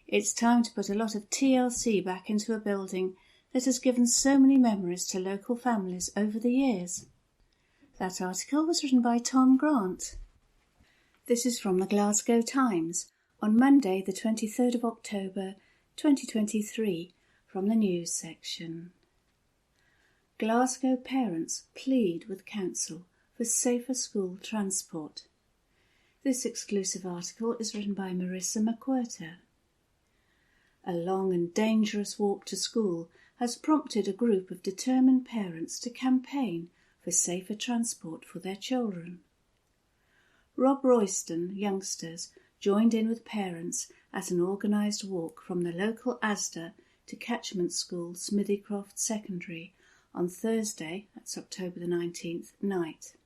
It's time to put a lot of TLC back into a building that has given so many memories to local families over the years." That article was written by Tom Grant. This is from the Glasgow Times on Monday the 23rd of October 2023 from the news section. Glasgow parents plead with council for safer school transport. This exclusive article is written by Marissa McWhirter. A long and dangerous walk to school has prompted a group of determined parents to campaign for safer transport for their children. Rob Royston youngsters joined in with parents at an organised walk from the local Asda to Catchment School Smithycroft Secondary on Thursday, that's October the 19th, night.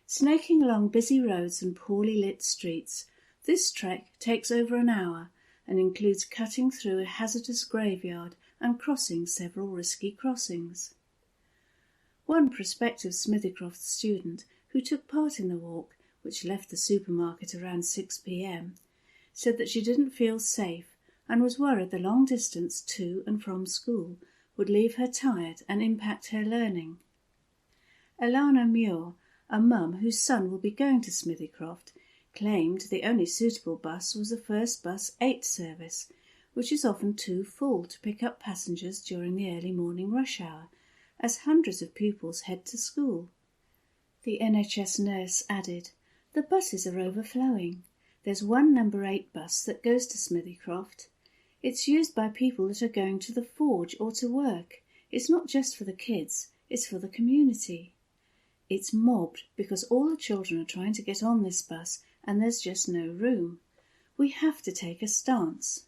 Snaking along busy roads and poorly lit streets, this trek takes over an hour and includes cutting through a hazardous graveyard and crossing several risky crossings. One prospective Smithycroft student who took part in the walk, which left the supermarket around 6 p.m, said that she didn't feel safe and was worried the long distance to and from school would leave her tired and impact her learning. Alana Muir, a mum whose son will be going to Smithycroft, claimed the only suitable bus was the First Bus 8 service, which is often too full to pick up passengers during the early morning rush hour, as hundreds of pupils head to school. The NHS nurse added, "The buses are overflowing. There's one number 8 bus that goes to Smithycroft. It's used by people that are going to the forge or to work. It's not just for the kids, it's for the community. It's mobbed because all the children are trying to get on this bus and there's just no room. We have to take a stance."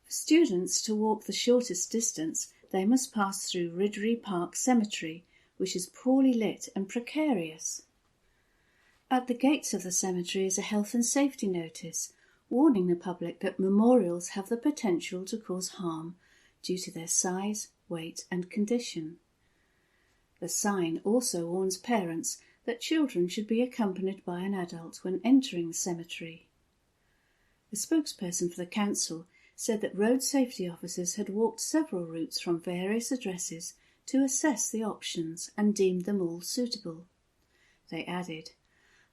For students to walk the shortest distance, they must pass through Ridley Park Cemetery, which is poorly lit and precarious. At the gates of the cemetery is a health and safety notice, warning the public that memorials have the potential to cause harm due to their size, weight and condition. The sign also warns parents that children should be accompanied by an adult when entering the cemetery. The spokesperson for the council said that road safety officers had walked several routes from various addresses to assess the options and deemed them all suitable. They added,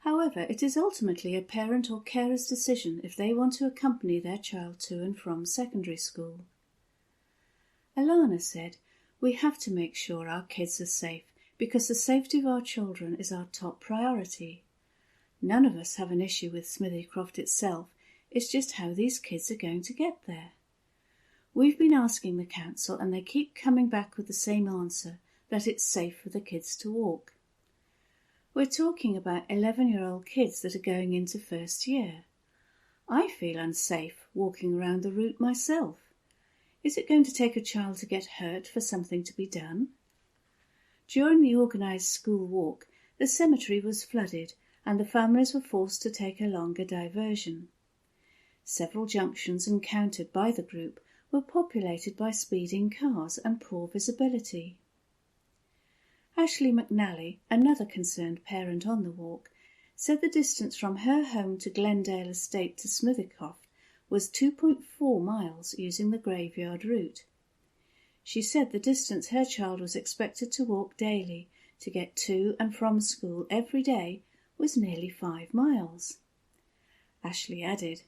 "However, it is ultimately a parent or carer's decision if they want to accompany their child to and from secondary school." Alana said, "We have to make sure our kids are safe because the safety of our children is our top priority. None of us have an issue with Smithycroft itself, it's just how these kids are going to get there. We've been asking the council and they keep coming back with the same answer, that it's safe for the kids to walk. We're talking about 11-year-old kids that are going into first year. I feel unsafe walking around the route myself. Is it going to take a child to get hurt for something to be done?" During the organised school walk, the cemetery was flooded and the families were forced to take a longer diversion. Several junctions encountered by the group were populated by speeding cars and poor visibility. Ashley McNally, another concerned parent on the walk, said the distance from her home to Glendale Estate to Smithycroft was 2.4 miles using the graveyard route. She said the distance her child was expected to walk daily to get to and from school every day was nearly 5 miles. Ashley added,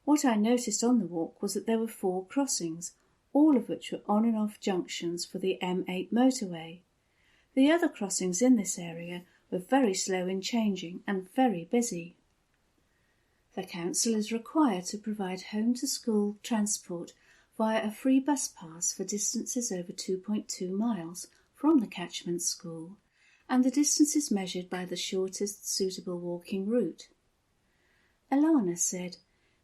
"What I noticed on the walk was that there were 4 crossings, all of which were on and off junctions for the M8 motorway. The other crossings in this area were very slow in changing and very busy." The council is required to provide home-to-school transport via a free bus pass for distances over 2.2 miles from the catchment school, and the distance is measured by the shortest suitable walking route. Alana said,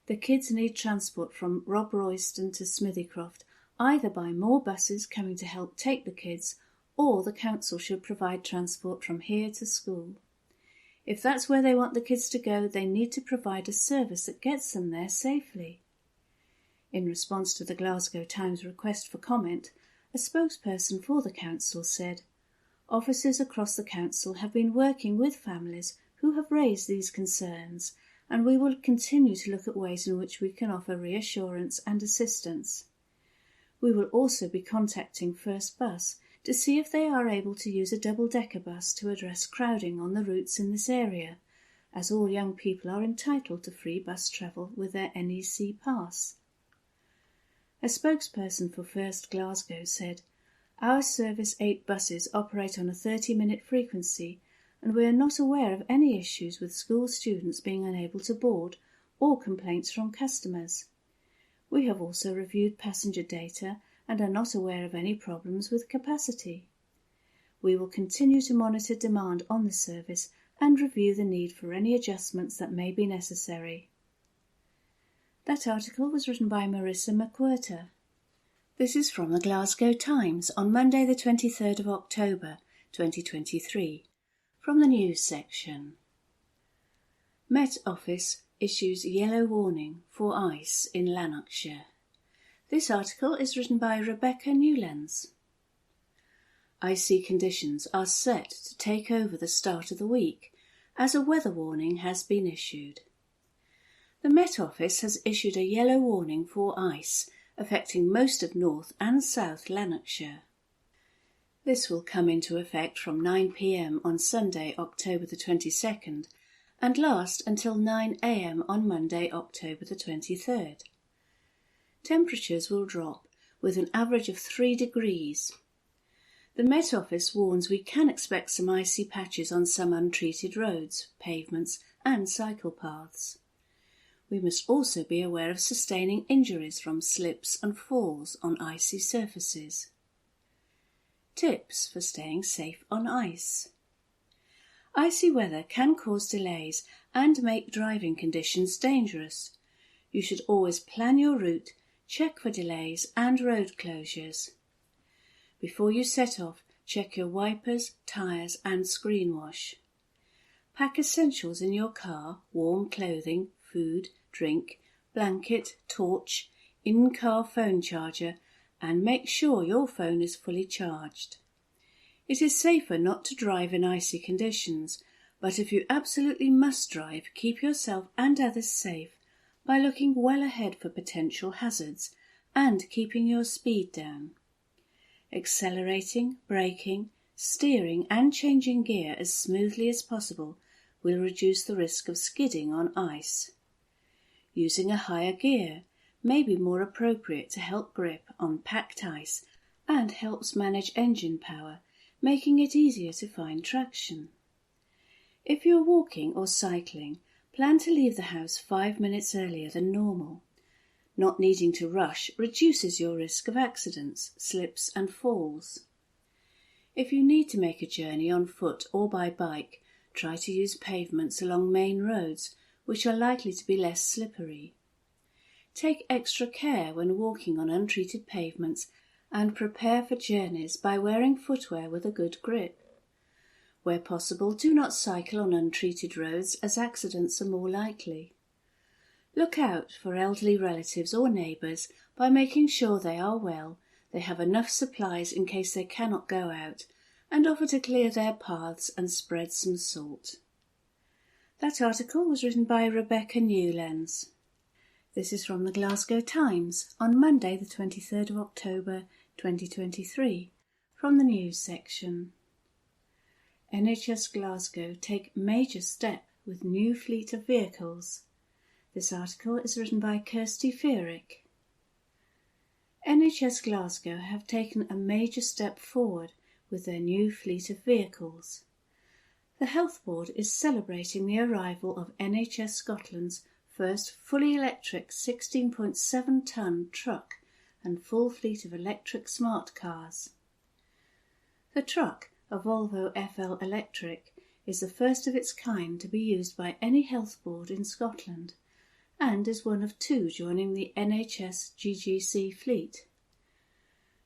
"The kids need transport from Rob Royston to Smithycroft, either by more buses coming to help take the kids, or the council should provide transport from here to school. If that's where they want the kids to go, they need to provide a service that gets them there safely." In response to the Glasgow Times request for comment, a spokesperson for the council said, "Officers across the council have been working with families who have raised these concerns, and we will continue to look at ways in which we can offer reassurance and assistance. We will also be contacting First Bus to see if they are able to use a double-decker bus to address crowding on the routes in this area, as all young people are entitled to free bus travel with their NEC pass." A spokesperson for First Glasgow said, "Our Service 8 buses operate on a 30-minute frequency, and we are not aware of any issues with school students being unable to board or complaints from customers. We have also reviewed passenger data and are not aware of any problems with capacity. We will continue to monitor demand on the service and review the need for any adjustments that may be necessary." That article was written by Marissa McWhirter. This is from the Glasgow Times on Monday the 23rd of October 2023, from the news section. Met Office issues yellow warning for ice in Lanarkshire. This article is written by Rebecca Newlands. Icy conditions are set to take over the start of the week, as a weather warning has been issued. The Met Office has issued a yellow warning for ice, affecting most of North and South Lanarkshire. This will come into effect from 9 p.m. on Sunday, October the 22nd, and last until 9 a.m. on Monday, October the 23rd. Temperatures will drop, with an average of 3 degrees. The Met Office warns we can expect some icy patches on some untreated roads, pavements and cycle paths. We must also be aware of sustaining injuries from slips and falls on icy surfaces. Tips for staying safe on ice. Icy weather can cause delays and make driving conditions dangerous. You should always plan your route, check for delays and road closures. Before you set off, check your wipers, tyres and screen wash. Pack essentials in your car: warm clothing, food, drink, blanket, torch, in-car phone charger, and make sure your phone is fully charged. It is safer not to drive in icy conditions, but if you absolutely must drive, keep yourself and others safe by looking well ahead for potential hazards and keeping your speed down. Accelerating, braking, steering and changing gear as smoothly as possible will reduce the risk of skidding on ice. Using a higher gear may be more appropriate to help grip on packed ice and helps manage engine power, making it easier to find traction. If you're walking or cycling, plan to leave the house 5 minutes earlier than normal. Not needing to rush reduces your risk of accidents, slips and falls. If you need to make a journey on foot or by bike, try to use pavements along main roads, which are likely to be less slippery. Take extra care when walking on untreated pavements and prepare for journeys by wearing footwear with a good grip. Where possible, do not cycle on untreated roads as accidents are more likely. Look out for elderly relatives or neighbours by making sure they are well, they have enough supplies in case they cannot go out, and offer to clear their paths and spread some salt. That article was written by Rebecca Newlands. This is from the Glasgow Times on Monday the 23rd of October 2023, from the news section. NHS Glasgow take major step with new fleet of vehicles. This article is written by Kirsty Feerick. NHS Glasgow have taken a major step forward with their new fleet of vehicles. The Health Board is celebrating the arrival of NHS Scotland's first fully electric 16.7-tonne truck and full fleet of electric smart cars. The truck, a Volvo FL Electric, is the first of its kind to be used by any health board in Scotland and is one of two joining the NHS GGC fleet.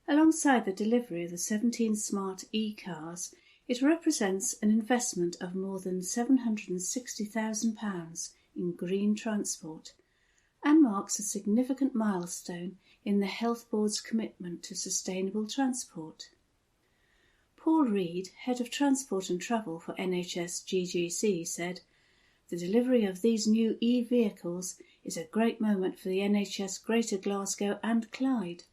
Alongside the delivery of the 17 smart e-cars, it represents an investment of more than £760,000 in green transport and marks a significant milestone in the Health Board's commitment to sustainable transport. Paul Reid, Head of Transport and Travel for NHS GGC, said, "The delivery of these new e-vehicles is a great moment for the NHS Greater Glasgow and Clyde.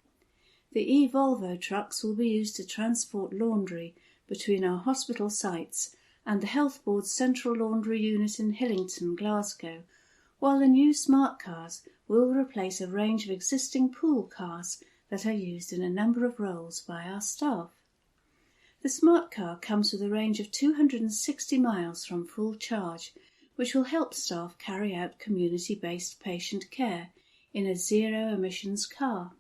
The e-Volvo trucks will be used to transport laundry between our hospital sites and the Health Board's central laundry unit in Hillington, Glasgow, while the new smart cars will replace a range of existing pool cars that are used in a number of roles by our staff. The smart car comes with a range of 260 miles from full charge, which will help staff carry out community-based patient care in a zero-emissions car."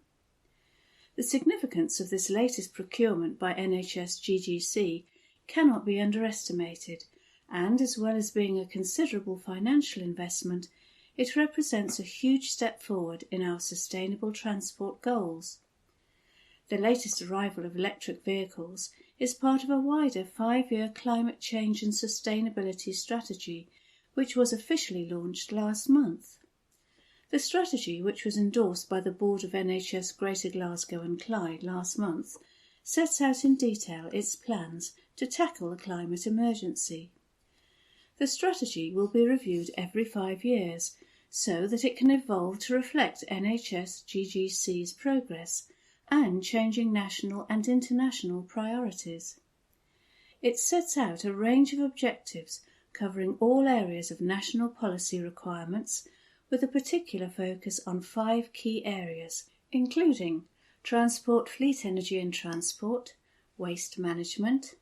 The significance of this latest procurement by NHS GGC cannot be underestimated, and as well as being a considerable financial investment, it represents a huge step forward in our sustainable transport goals. The latest arrival of electric vehicles is part of a wider 5-year climate change and sustainability strategy, which was officially launched last month. The strategy, which was endorsed by the Board of NHS Greater Glasgow and Clyde last month, sets out in detail its plans to tackle the climate emergency. The strategy will be reviewed every 5 years so that it can evolve to reflect NHS GGC's progress and changing national and international priorities. It sets out a range of objectives covering all areas of national policy requirements, with a particular focus on 5 key areas, including transport, fleet energy and transport, waste management,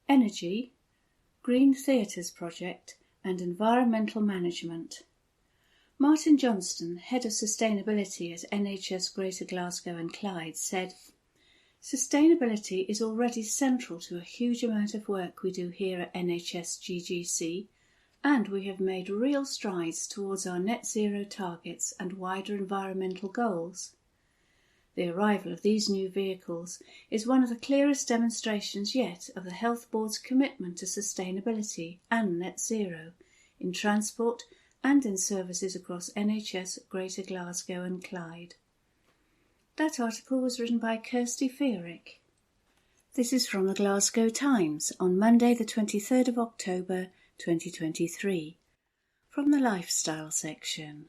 energy, Green Theatres project and environmental management. Martin Johnston, Head of Sustainability at NHS Greater Glasgow and Clyde, said, "Sustainability is already central to a huge amount of work we do here at NHS GGC, and we have made real strides towards our net zero targets and wider environmental goals. The arrival of these new vehicles is one of the clearest demonstrations yet of the Health Board's commitment to sustainability and net zero in transport and in services across NHS Greater Glasgow and Clyde." That article was written by Kirsty Feerick. This is from the Glasgow Times on Monday the 23rd of October 2023, from the Lifestyle section.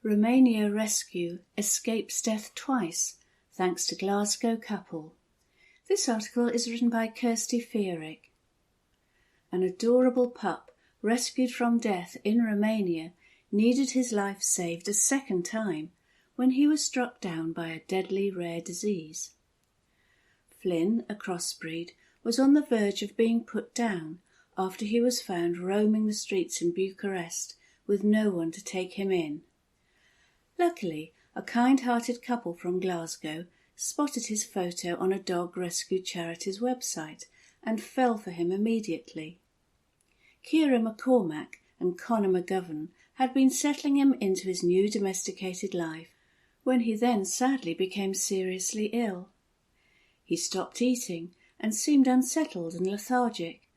Romania rescue escapes death twice, thanks to Glasgow couple. This article is written by Kirsty Feerick. An adorable pup rescued from death in Romania needed his life saved a second time when he was struck down by a deadly rare disease. Flynn, a crossbreed, was on the verge of being put down after he was found roaming the streets in Bucharest with no one to take him in. Luckily, a kind-hearted couple from Glasgow spotted his photo on a dog rescue charity's website and fell for him immediately. Ciara McCormack and Conor McGovern had been settling him into his new domesticated life when he then sadly became seriously ill. He stopped eating and seemed unsettled and lethargic,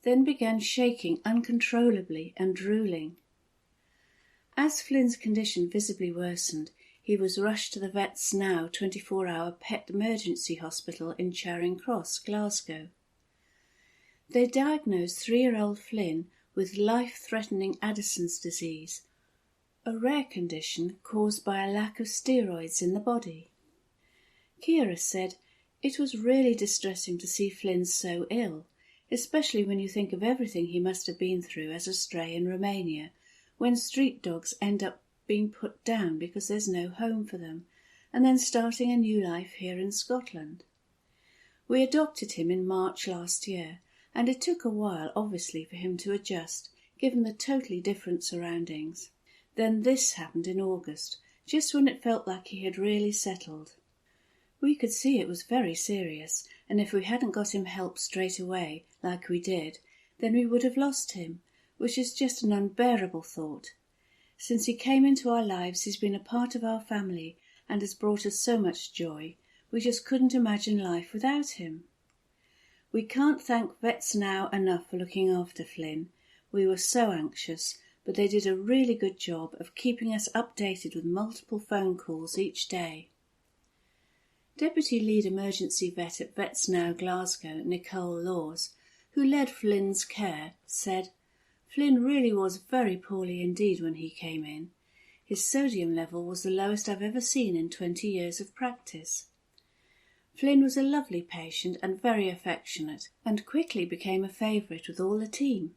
then began shaking uncontrollably and drooling. As Flynn's condition visibly worsened, he was rushed to the vet's now 24-hour pet emergency hospital in Charing Cross, Glasgow. They diagnosed 3-year-old Flynn with life-threatening Addison's disease, a rare condition caused by a lack of steroids in the body. Ciara said it was really distressing to see Flynn so ill, especially when you think of everything he must have been through as a stray in Romania, when street dogs end up being put down because there's no home for them, and then starting a new life here in Scotland. We adopted him in March last year, and it took a while, obviously, for him to adjust, given the totally different surroundings. Then this happened in August, just when it felt like he had really settled. We could see it was very serious, and if we hadn't got him help straight away, like we did, then we would have lost him, which is just an unbearable thought. Since he came into our lives, he's been a part of our family and has brought us so much joy. We just couldn't imagine life without him. We can't thank Vets Now enough for looking after Flynn. We were so anxious, but they did a really good job of keeping us updated with multiple phone calls each day. Deputy Lead Emergency Vet at Vets Now Glasgow, Nicole Laws, who led Flynn's care, said, "Flynn really was very poorly indeed when he came in. His sodium level was the lowest I've ever seen in 20 years of practice. Flynn was a lovely patient and very affectionate, and quickly became a favourite with all the team.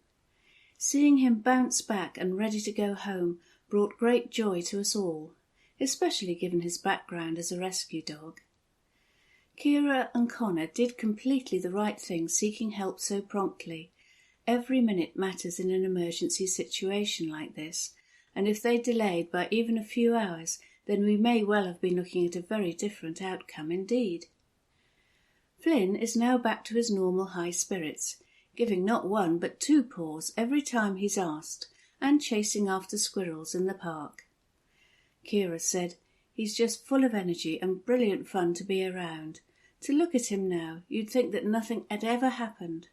Seeing him bounce back and ready to go home brought great joy to us all, especially given his background as a rescue dog." Ciara and Connor did completely the right thing seeking help so promptly. Every minute matters in an emergency situation like this, and if they delayed by even a few hours, then we may well have been looking at a very different outcome indeed. Flynn is now back to his normal high spirits, giving not one but 2 paws every time he's asked, and chasing after squirrels in the park. Ciara said, "He's just full of energy and brilliant fun to be around. To look at him now, you'd think that nothing had ever happened."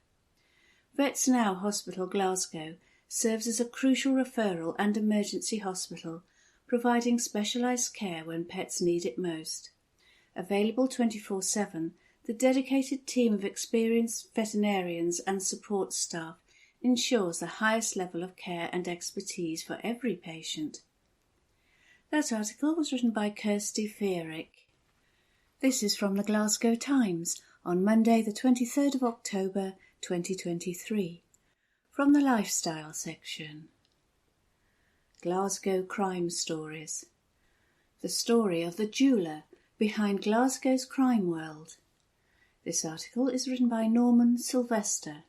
Vets Now Hospital Glasgow serves as a crucial referral and emergency hospital, providing specialised care when pets need it most. Available 24/7, the dedicated team of experienced veterinarians and support staff ensures the highest level of care and expertise for every patient. That article was written by Kirsty Feerick. This is from the Glasgow Times on Monday the 23rd of October 2023, from the Lifestyle section. Glasgow Crime Stories. The story of the jeweller behind Glasgow's crime world. This article is written by Norman Sylvester.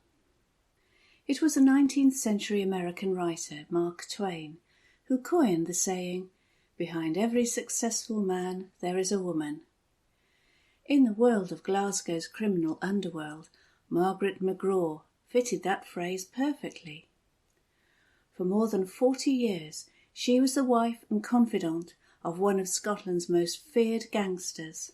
It was the 19th century American writer Mark Twain who coined the saying, "Behind every successful man there is a woman." In the world of Glasgow's criminal underworld, Margaret McGraw fitted that phrase perfectly. For more than 40 years, she was the wife and confidante of one of Scotland's most feared gangsters.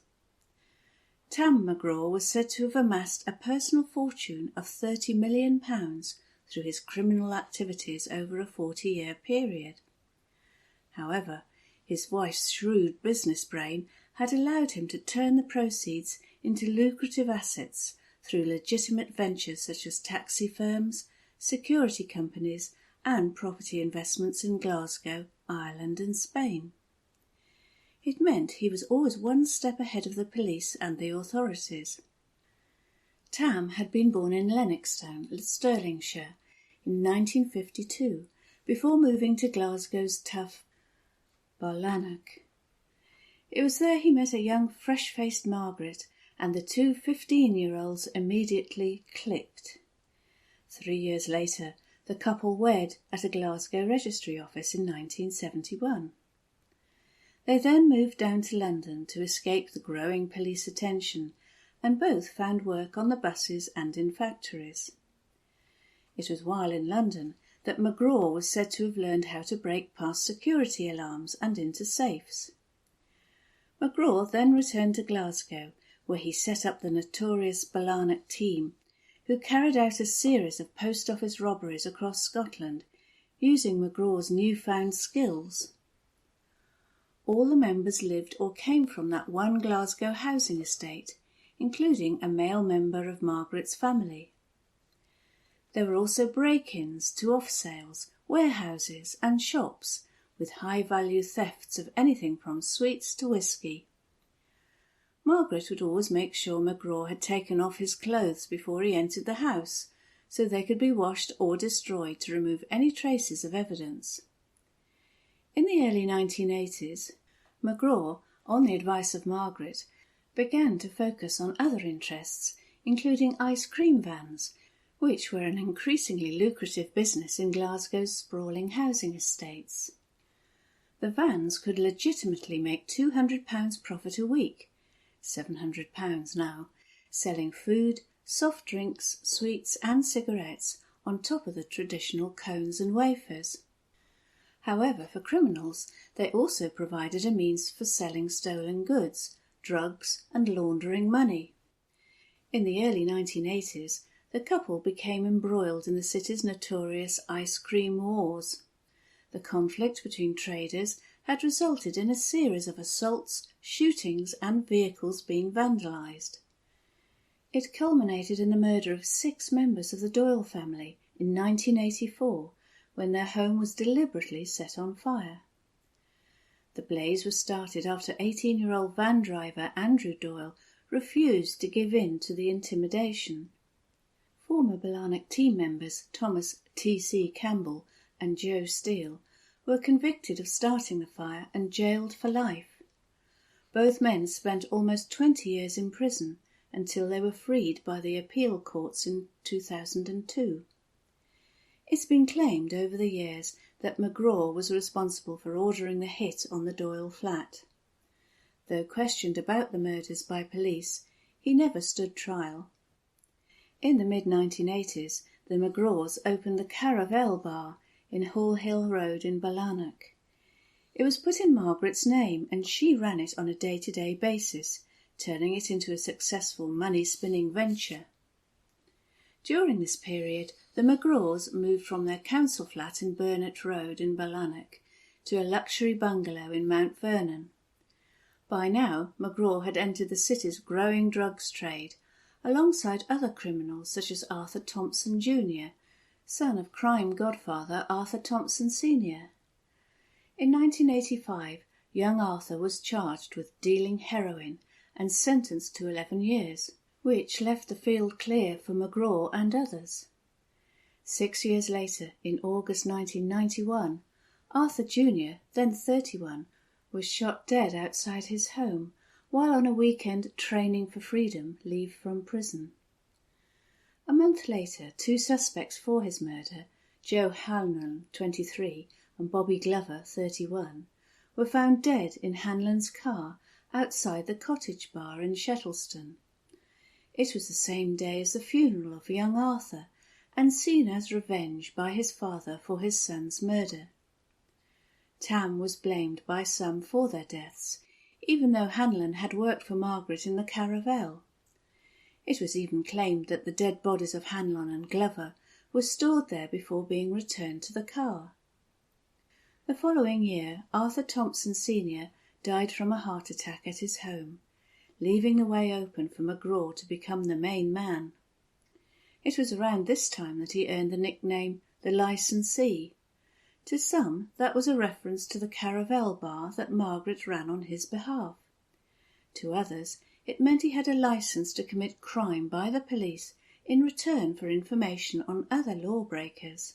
Tam McGraw was said to have amassed a personal fortune of £30 million through his criminal activities over a 40-year period. However, his wife's shrewd business brain had allowed him to turn the proceeds into lucrative assets through legitimate ventures such as taxi firms, security companies, and property investments in Glasgow, Ireland, and Spain. It meant he was always one step ahead of the police and the authorities. Tam had been born in Lennoxtown, Stirlingshire, in 1952, before moving to Glasgow's tough Ballanach. It was there he met a young, fresh-faced Margaret, and the two 15-year-olds immediately clicked. 3 years later, the couple wed at a Glasgow registry office in 1971. They then moved down to London to escape the growing police attention, and both found work on the buses and in factories. It was while in London that McGraw was said to have learned how to break past security alarms and into safes. McGraw then returned to Glasgow, where he set up the notorious Ballanach team, who carried out a series of post office robberies across Scotland, using McGraw's newfound skills. All the members lived or came from that one Glasgow housing estate, including a male member of Margaret's family. There were also break-ins to off-sales, warehouses and shops, with high-value thefts of anything from sweets to whisky. Margaret would always make sure McGraw had taken off his clothes before he entered the house, so they could be washed or destroyed to remove any traces of evidence. In the early 1980s, McGraw, on the advice of Margaret, began to focus on other interests, including ice cream vans, which were an increasingly lucrative business in Glasgow's sprawling housing estates. The vans could legitimately make £200 profit a week, £700 now, selling food, soft drinks, sweets and cigarettes on top of the traditional cones and wafers. However, for criminals, they also provided a means for selling stolen goods, drugs and laundering money. In the early 1980s, the couple became embroiled in the city's notorious ice cream wars. The conflict between traders had resulted in a series of assaults, shootings and vehicles being vandalised. It culminated in the murder of 6 members of the Doyle family in 1984, when their home was deliberately set on fire. The blaze was started after 18-year-old van driver Andrew Doyle refused to give in to the intimidation. Former Balanach team members Thomas T.C. Campbell and Joe Steele were convicted of starting the fire and jailed for life. Both men spent almost 20 years in prison until they were freed by the appeal courts in 2002. It's been claimed over the years that McGraw was responsible for ordering the hit on the Doyle flat. Though questioned about the murders by police, he never stood trial. In the mid-1980s, the McGraws opened the Caravel Bar in Hall Hill Road in Balanach. It was put in Margaret's name and she ran it on a day-to-day basis, turning it into a successful money-spinning venture. During this period, the McGraws moved from their council flat in Burnett Road in Balanach to a luxury bungalow in Mount Vernon. By now, McGraw had entered the city's growing drugs trade, alongside other criminals such as Arthur Thompson Jr., son of crime godfather Arthur Thompson Sr. In 1985, young Arthur was charged with dealing heroin and sentenced to 11 years, which left the field clear for McGraw and others. 6 years later, in August 1991, Arthur Jr., then 31, was shot dead outside his home while on a weekend training for freedom leave from prison. A month later, 2 suspects for his murder, Joe Hanlon, 23, and Bobby Glover, 31, were found dead in Hanlon's car outside the Cottage Bar in Shettleston. It was the same day as the funeral of young Arthur, and seen as revenge by his father for his son's murder. Tam was blamed by some for their deaths, even though Hanlon had worked for Margaret in the Caravel. It was even claimed that the dead bodies of Hanlon and Glover were stored there before being returned to the car. The following year, Arthur Thompson Sr. died from a heart attack at his home, leaving the way open for McGraw to become the main man. It was around this time that he earned the nickname the Licensee. To some, that was a reference to the Caravel Bar that Margaret ran on his behalf. To others, it meant he had a licence to commit crime by the police in return for information on other lawbreakers.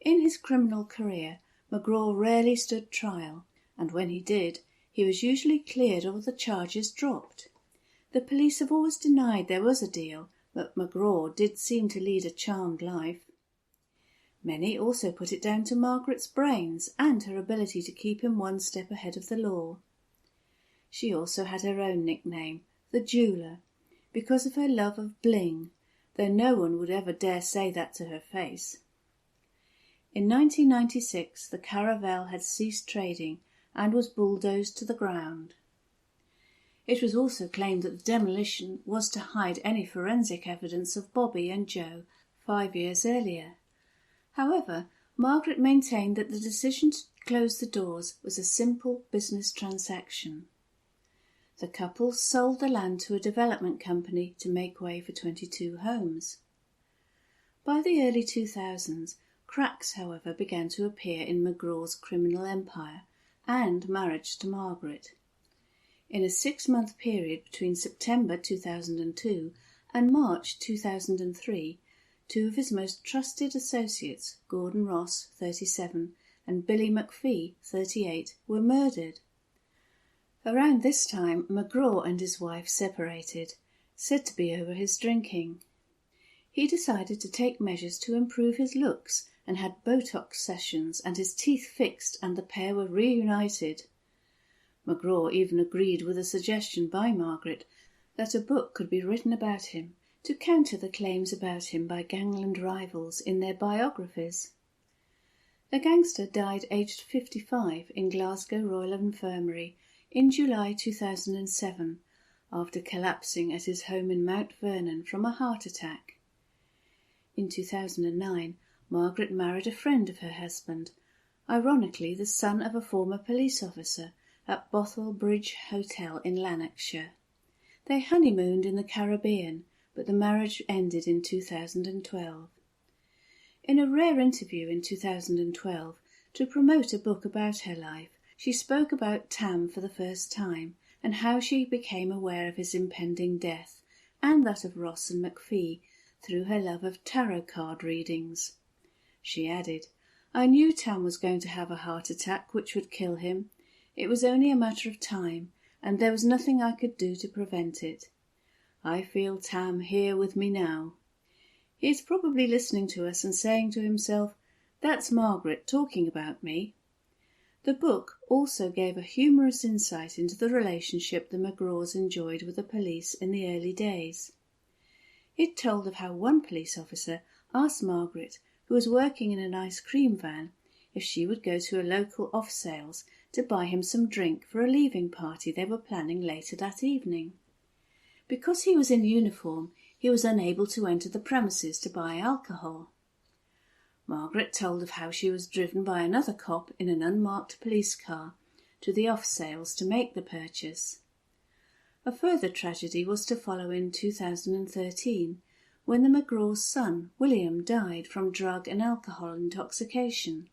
In his criminal career, McGraw rarely stood trial, and when he did, he was usually cleared or the charges dropped. The police have always denied there was a deal, but McGraw did seem to lead a charmed life. Many also put it down to Margaret's brains and her ability to keep him one step ahead of the law. She also had her own nickname, the Jeweller, because of her love of bling, though no one would ever dare say that to her face. In 1996, the Caravel had ceased trading and was bulldozed to the ground. It was also claimed that the demolition was to hide any forensic evidence of Bobby and Joe 5 years earlier. However, Margaret maintained that the decision to close the doors was a simple business transaction. The couple sold the land to a development company to make way for 22 homes. By the early 2000s, cracks, however, began to appear in McGraw's criminal empire and marriage to Margaret. In a 6-month period between September 2002 and March 2003, 2 of his most trusted associates, Gordon Ross, 37, and Billy McPhee, 38, were murdered. Around this time, McGraw and his wife separated, said to be over his drinking. He decided to take measures to improve his looks and had Botox sessions and his teeth fixed, and the pair were reunited. McGraw even agreed with a suggestion by Margaret that a book could be written about him to counter the claims about him by gangland rivals in their biographies. The gangster died aged 55 in Glasgow Royal Infirmary in July 2007 after collapsing at his home in Mount Vernon from a heart attack. In 2009, Margaret married a friend of her husband, ironically the son of a former police officer, at Bothwell Bridge Hotel in Lanarkshire. They honeymooned in the Caribbean, but the marriage ended in 2012. In a rare interview in 2012, to promote a book about her life, she spoke about Tam for the first time and how she became aware of his impending death and that of Ross and McPhee through her love of tarot card readings. She added, "I knew Tam was going to have a heart attack which would kill him. It was only a matter of time, and there was nothing I could do to prevent it. I feel Tam here with me now. He is probably listening to us and saying to himself, 'That's Margaret talking about me.'" The book also gave a humorous insight into the relationship the McGraws enjoyed with the police in the early days. It told of how one police officer asked Margaret, who was working in an ice cream van, if she would go to a local off-sales to buy him some drink for a leaving party they were planning later that evening. Because he was in uniform, he was unable to enter the premises to buy alcohol. Margaret told of how she was driven by another cop in an unmarked police car to the off-sales to make the purchase. A further tragedy was to follow in 2013, when the McGraw's son, William, died from drug and alcohol intoxication.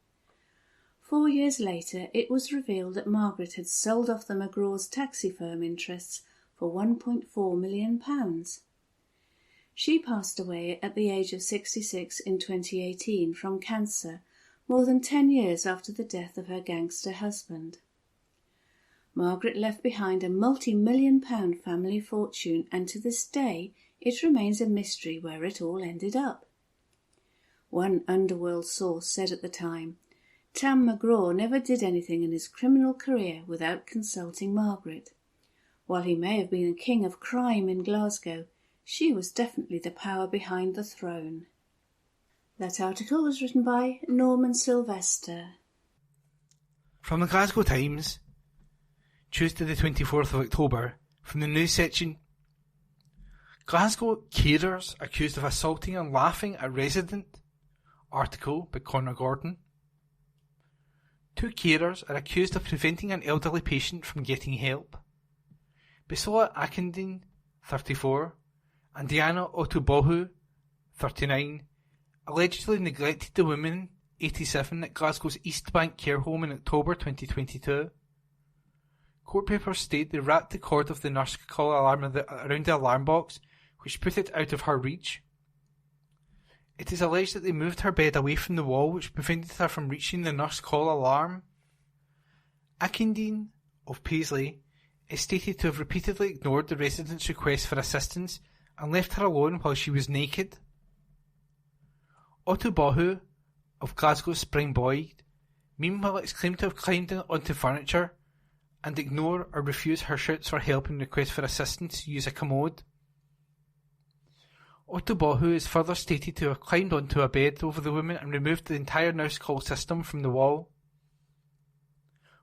4 years later, it was revealed that Margaret had sold off the McGraw's taxi firm interests for £1.4 million. She passed away at the age of 66 in 2018 from cancer, more than 10 years after the death of her gangster husband. Margaret left behind a multi-million-pound family fortune, and to this day it remains a mystery where it all ended up. One underworld source said at the time, "Tam McGraw never did anything in his criminal career without consulting Margaret. While he may have been a king of crime in Glasgow, she was definitely the power behind the throne." That article was written by Norman Sylvester. From the Glasgow Times, Tuesday the 24th of October, from the news section. Glasgow carers accused of assaulting and laughing at resident. Article by Conor Gordon. 2 carers are accused of preventing an elderly patient from getting help. Bisola Akindin, 34, and Diana Otubohu, 39, allegedly neglected the woman, 87, at Glasgow's East Bank care home in October 2022. Court papers state they wrapped the cord of the nurse call alarm around the alarm box, which put it out of her reach. It is alleged that they moved her bed away from the wall, which prevented her from reaching the nurse call alarm. Akindin of Paisley is stated to have repeatedly ignored the resident's request for assistance and left her alone while she was naked. Otubohu of Glasgow Springboyd, meanwhile, is claimed to have climbed onto furniture and ignore or refuse her shouts for help and requests for assistance to use a commode. Otubohu is further stated to have climbed onto a bed over the woman and removed the entire nurse call system from the wall.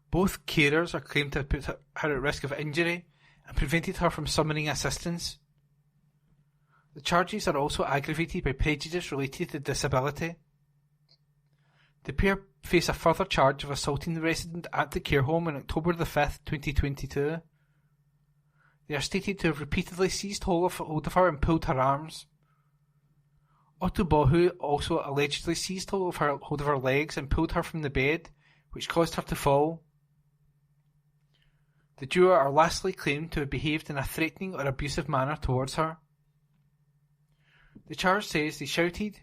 Both carers are claimed to have put her at risk of injury and prevented her from summoning assistance. The charges are also aggravated by prejudice related to disability. The pair face a further charge of assaulting the resident at the care home on October the 5th, 2022. They are stated to have repeatedly seized hold of her and pulled her arms. Otubohu also allegedly seized hold of her legs and pulled her from the bed, which caused her to fall. The duo are lastly claimed to have behaved in a threatening or abusive manner towards her. The charge says they shouted,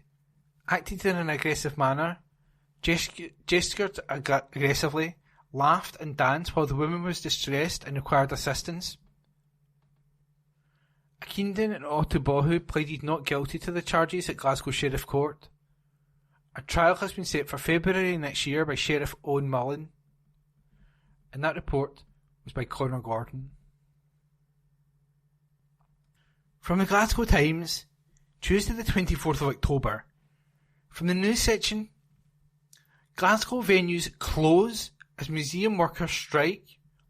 acted in an aggressive manner, gestured aggressively, laughed and danced while the woman was distressed and required assistance. Akindin and Otubohu pleaded not guilty to the charges at Glasgow Sheriff Court. A trial has been set for February next year by Sheriff Owen Mullen. And that report was by Conor Gordon. From the Glasgow Times, Tuesday the 24th of October. From the news section, Glasgow venues close as museum workers strike.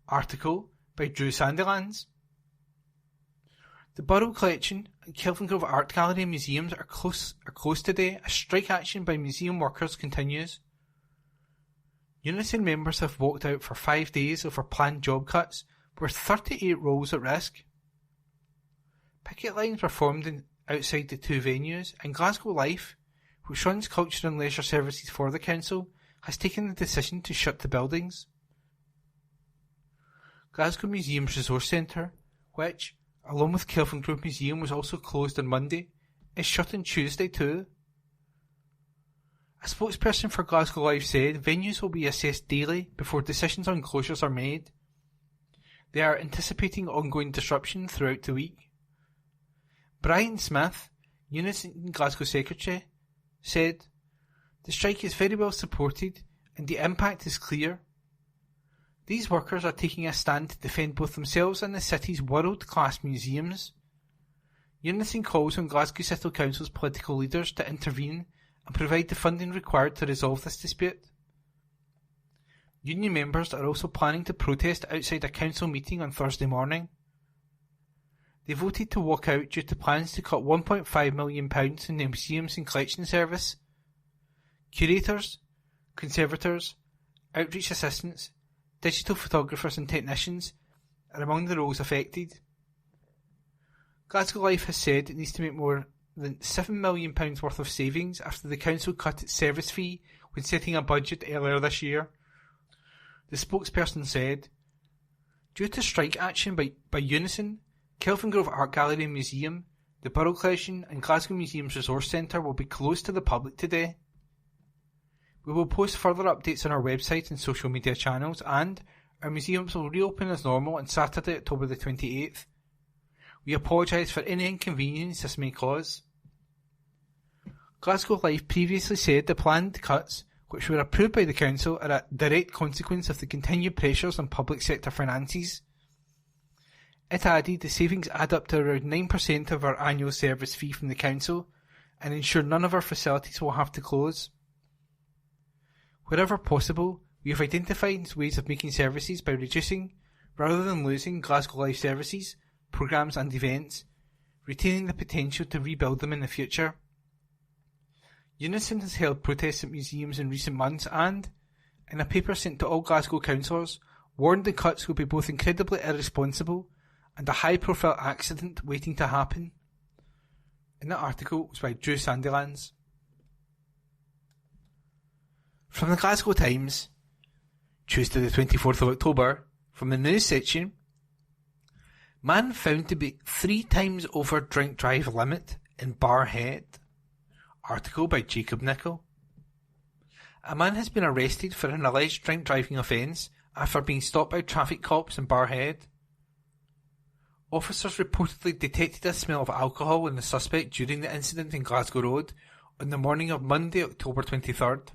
Article by Drew Sandilands. The Borough Collection and Kelvingrove Art Gallery museums are closed today as strike action by museum workers continues. Unison members have walked out for 5 days over planned job cuts, with 38 roles at risk. Picket lines were formed outside the two venues, and Glasgow Life, which runs culture and leisure services for the council, has taken the decision to shut the buildings. Glasgow Museums Resource Centre, which, along with Kelvingrove Museum, was also closed on Monday, is shut on Tuesday too. A spokesperson for Glasgow Life said venues will be assessed daily before decisions on closures are made. They are anticipating ongoing disruption throughout the week. Brian Smith, Unison Glasgow Secretary, said, "The strike is very well supported and the impact is clear. These workers are taking a stand to defend both themselves and the city's world-class museums. Unison calls on Glasgow City Council's political leaders to intervene and provide the funding required to resolve this dispute." Union members are also planning to protest outside a council meeting on Thursday morning. They voted to walk out due to plans to cut £1.5 million in the museums and collection service. Curators, conservators, outreach assistants, digital photographers and technicians are among the roles affected. Glasgow Life has said it needs to make more than £7 million worth of savings after the council cut its service fee when setting a budget earlier this year. The spokesperson said, "Due to strike action by Unison, Kelvingrove Art Gallery and Museum, the Borough Collection and Glasgow Museums Resource Centre will be closed to the public today. We will post further updates on our website and social media channels, and our museums will reopen as normal on Saturday, October the 28th. We apologise for any inconvenience this may cause." Glasgow Life previously said the planned cuts, which were approved by the council, are a direct consequence of the continued pressures on public sector finances. It added the savings add up to around 9% of our annual service fee from the council and ensure none of our facilities will have to close. Wherever possible, we have identified ways of making services by reducing, rather than losing, Glasgow Life services, programmes and events, retaining the potential to rebuild them in the future. Unison has held protests at museums in recent months and, in a paper sent to all Glasgow councillors, warned the cuts will be both incredibly irresponsible and a high-profile accident waiting to happen. And that article was by Drew Sandilands. From the Glasgow Times, Tuesday the 24th of October, from the news section, man found to be 3 times over drink drive limit in Barrhead. Article by Jacob Nicol. A man has been arrested for an alleged drink driving offence after being stopped by traffic cops in Barrhead. Officers reportedly detected a smell of alcohol in the suspect during the incident in Glasgow Road on the morning of Monday, October 23rd.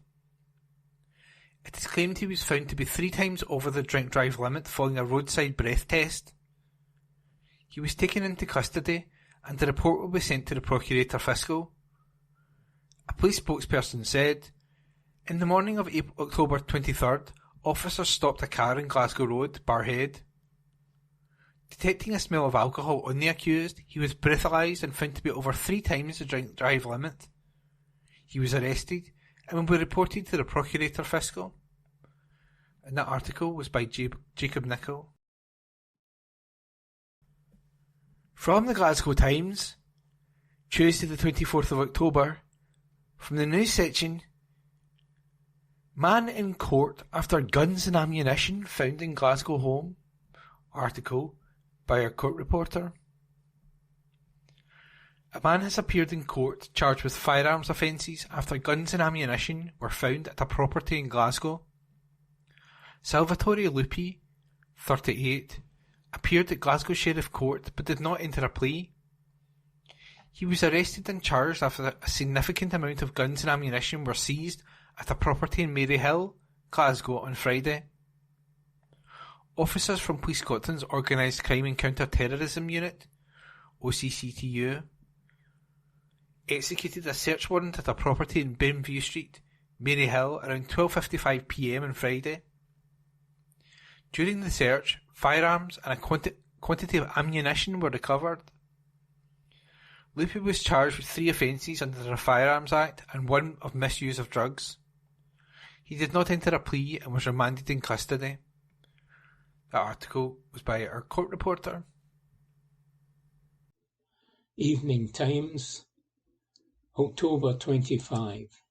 It is claimed he was found to be 3 times over the drink drive limit following a roadside breath test. He was taken into custody and the report will be sent to the Procurator Fiscal. A police spokesperson said, "In the morning of October 23rd, officers stopped a car in Glasgow Road, Barrhead. Detecting a smell of alcohol on the accused, he was breathalyzed and found to be over 3 times the drink drive limit. He was arrested and will be reported to the Procurator Fiscal." And that article was by Jacob Nicol. From the Glasgow Times, Tuesday the 24th of October, from the news section, man in court after guns and ammunition found in Glasgow home. Article by our court reporter. A man has appeared in court charged with firearms offences after guns and ammunition were found at a property in Glasgow. Salvatore Lupi, 38, appeared at Glasgow Sheriff Court but did not enter a plea. He was arrested and charged after a significant amount of guns and ammunition were seized at a property in Maryhill, Glasgow on Friday. Officers from Police Scotland's Organised Crime and Counter-Terrorism Unit, OCCTU, executed a search warrant at a property in Bourneview Street, Maryhill, around 12:55 p.m. on Friday. During the search, firearms and a quantity of ammunition were recovered. Lupi was charged with 3 offences under the Firearms Act and 1 of misuse of drugs. He did not enter a plea and was remanded in custody. The article was by our court reporter. Evening Times, October 25.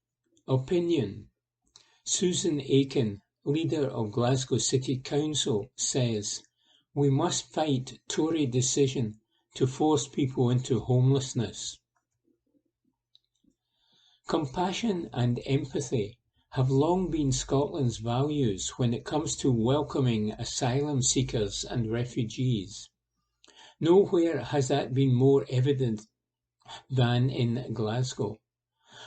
Opinion. Susan Aiken, leader of Glasgow City Council, says, "We must fight Tory decision to force people into homelessness." Compassion and empathy have long been Scotland's values when it comes to welcoming asylum seekers and refugees. Nowhere has that been more evident than in Glasgow.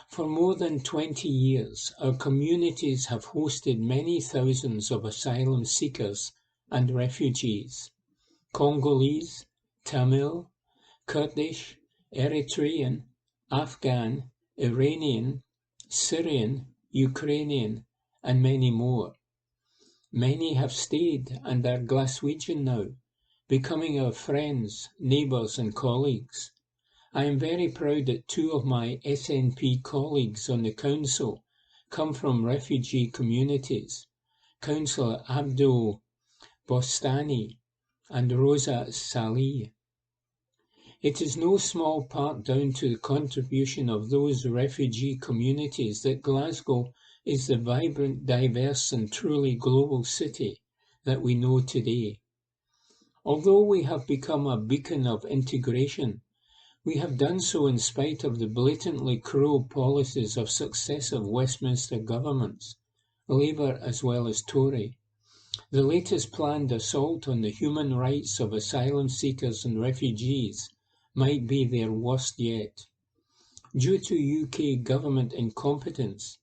For more than 20 years, our communities have hosted many thousands of asylum seekers and refugees. Congolese, Tamil, Kurdish, Eritrean, Afghan, Iranian, Syrian, Ukrainian, and many more. Many have stayed and are Glaswegian now, becoming our friends, neighbours and colleagues. I am very proud that 2 of my SNP colleagues on the council come from refugee communities, Councillor Abdul Bostani and Rosa Salih. It is no small part down to the contribution of those refugee communities that Glasgow is the vibrant, diverse and truly global city that we know today. Although we have become a beacon of integration, we have done so in spite of the blatantly cruel policies of successive Westminster governments, Labour as well as Tory. The latest planned assault on the human rights of asylum seekers and refugees might be their worst yet. Due to UK government incompetence,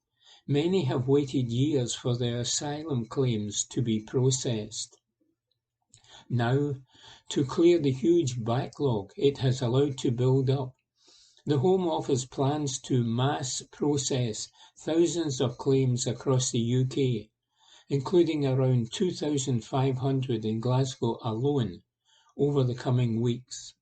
many have waited years for their asylum claims to be processed. Now, to clear the huge backlog it has allowed to build up, the Home Office plans to mass process thousands of claims across the UK, including around 2,500 in Glasgow alone, over the coming weeks.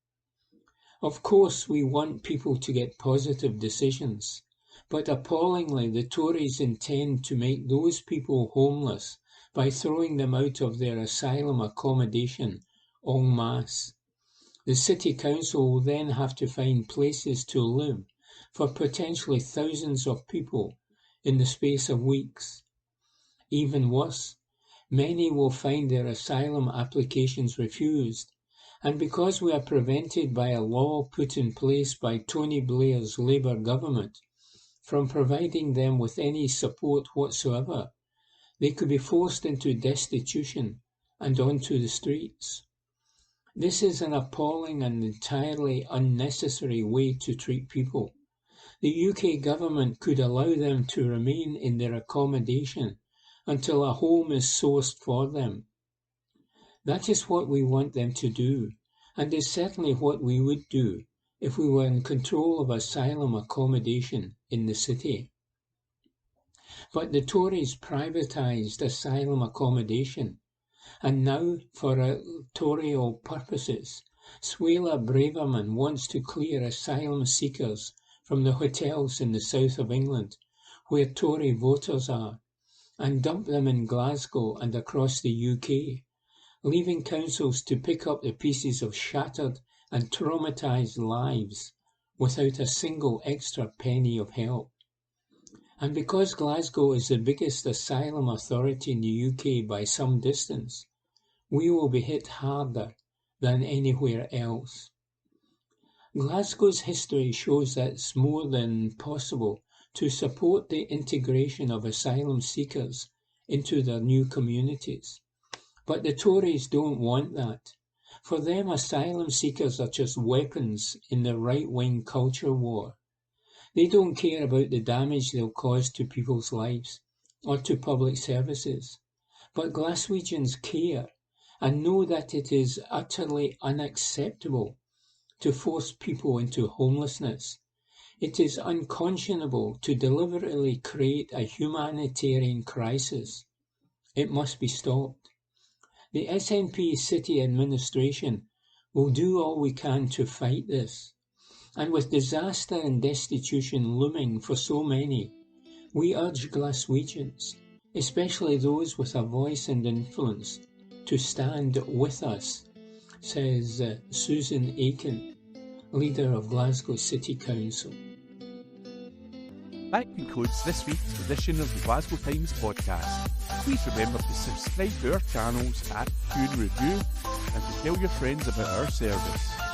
Of course, we want people to get positive decisions, but appallingly the Tories intend to make those people homeless by throwing them out of their asylum accommodation en masse. The City Council will then have to find places to live for potentially thousands of people in the space of weeks. Even worse, many will find their asylum applications refused, and because we are prevented by a law put in place by Tony Blair's Labour government from providing them with any support whatsoever, they could be forced into destitution and onto the streets. This is an appalling and entirely unnecessary way to treat people. The UK government could allow them to remain in their accommodation until a home is sourced for them. That is what we want them to do, and is certainly what we would do if we were in control of asylum accommodation in the city. But the Tories privatised asylum accommodation, and now, for electoral purposes, Suella Braverman wants to clear asylum seekers from the hotels in the south of England, where Tory voters are, and dump them in Glasgow and across the UK, leaving councils to pick up the pieces of shattered and traumatised lives without a single extra penny of help. And because Glasgow is the biggest asylum authority in the UK by some distance, we will be hit harder than anywhere else. Glasgow's history shows that it's more than possible to support the integration of asylum seekers into their new communities. But the Tories don't want that. For them, asylum seekers are just weapons in the right-wing culture war. They don't care about the damage they'll cause to people's lives or to public services. But Glaswegians care and know that it is utterly unacceptable to force people into homelessness. It is unconscionable to deliberately create a humanitarian crisis. It must be stopped. The SNP city administration will do all we can to fight this. And with disaster and destitution looming for so many, we urge Glaswegians, especially those with a voice and influence, to stand with us, says Susan Aiken, leader of Glasgow City Council. That concludes this week's edition of the Glasgow Times podcast. Please remember to subscribe to our channels at Q and Review and to tell your friends about our service.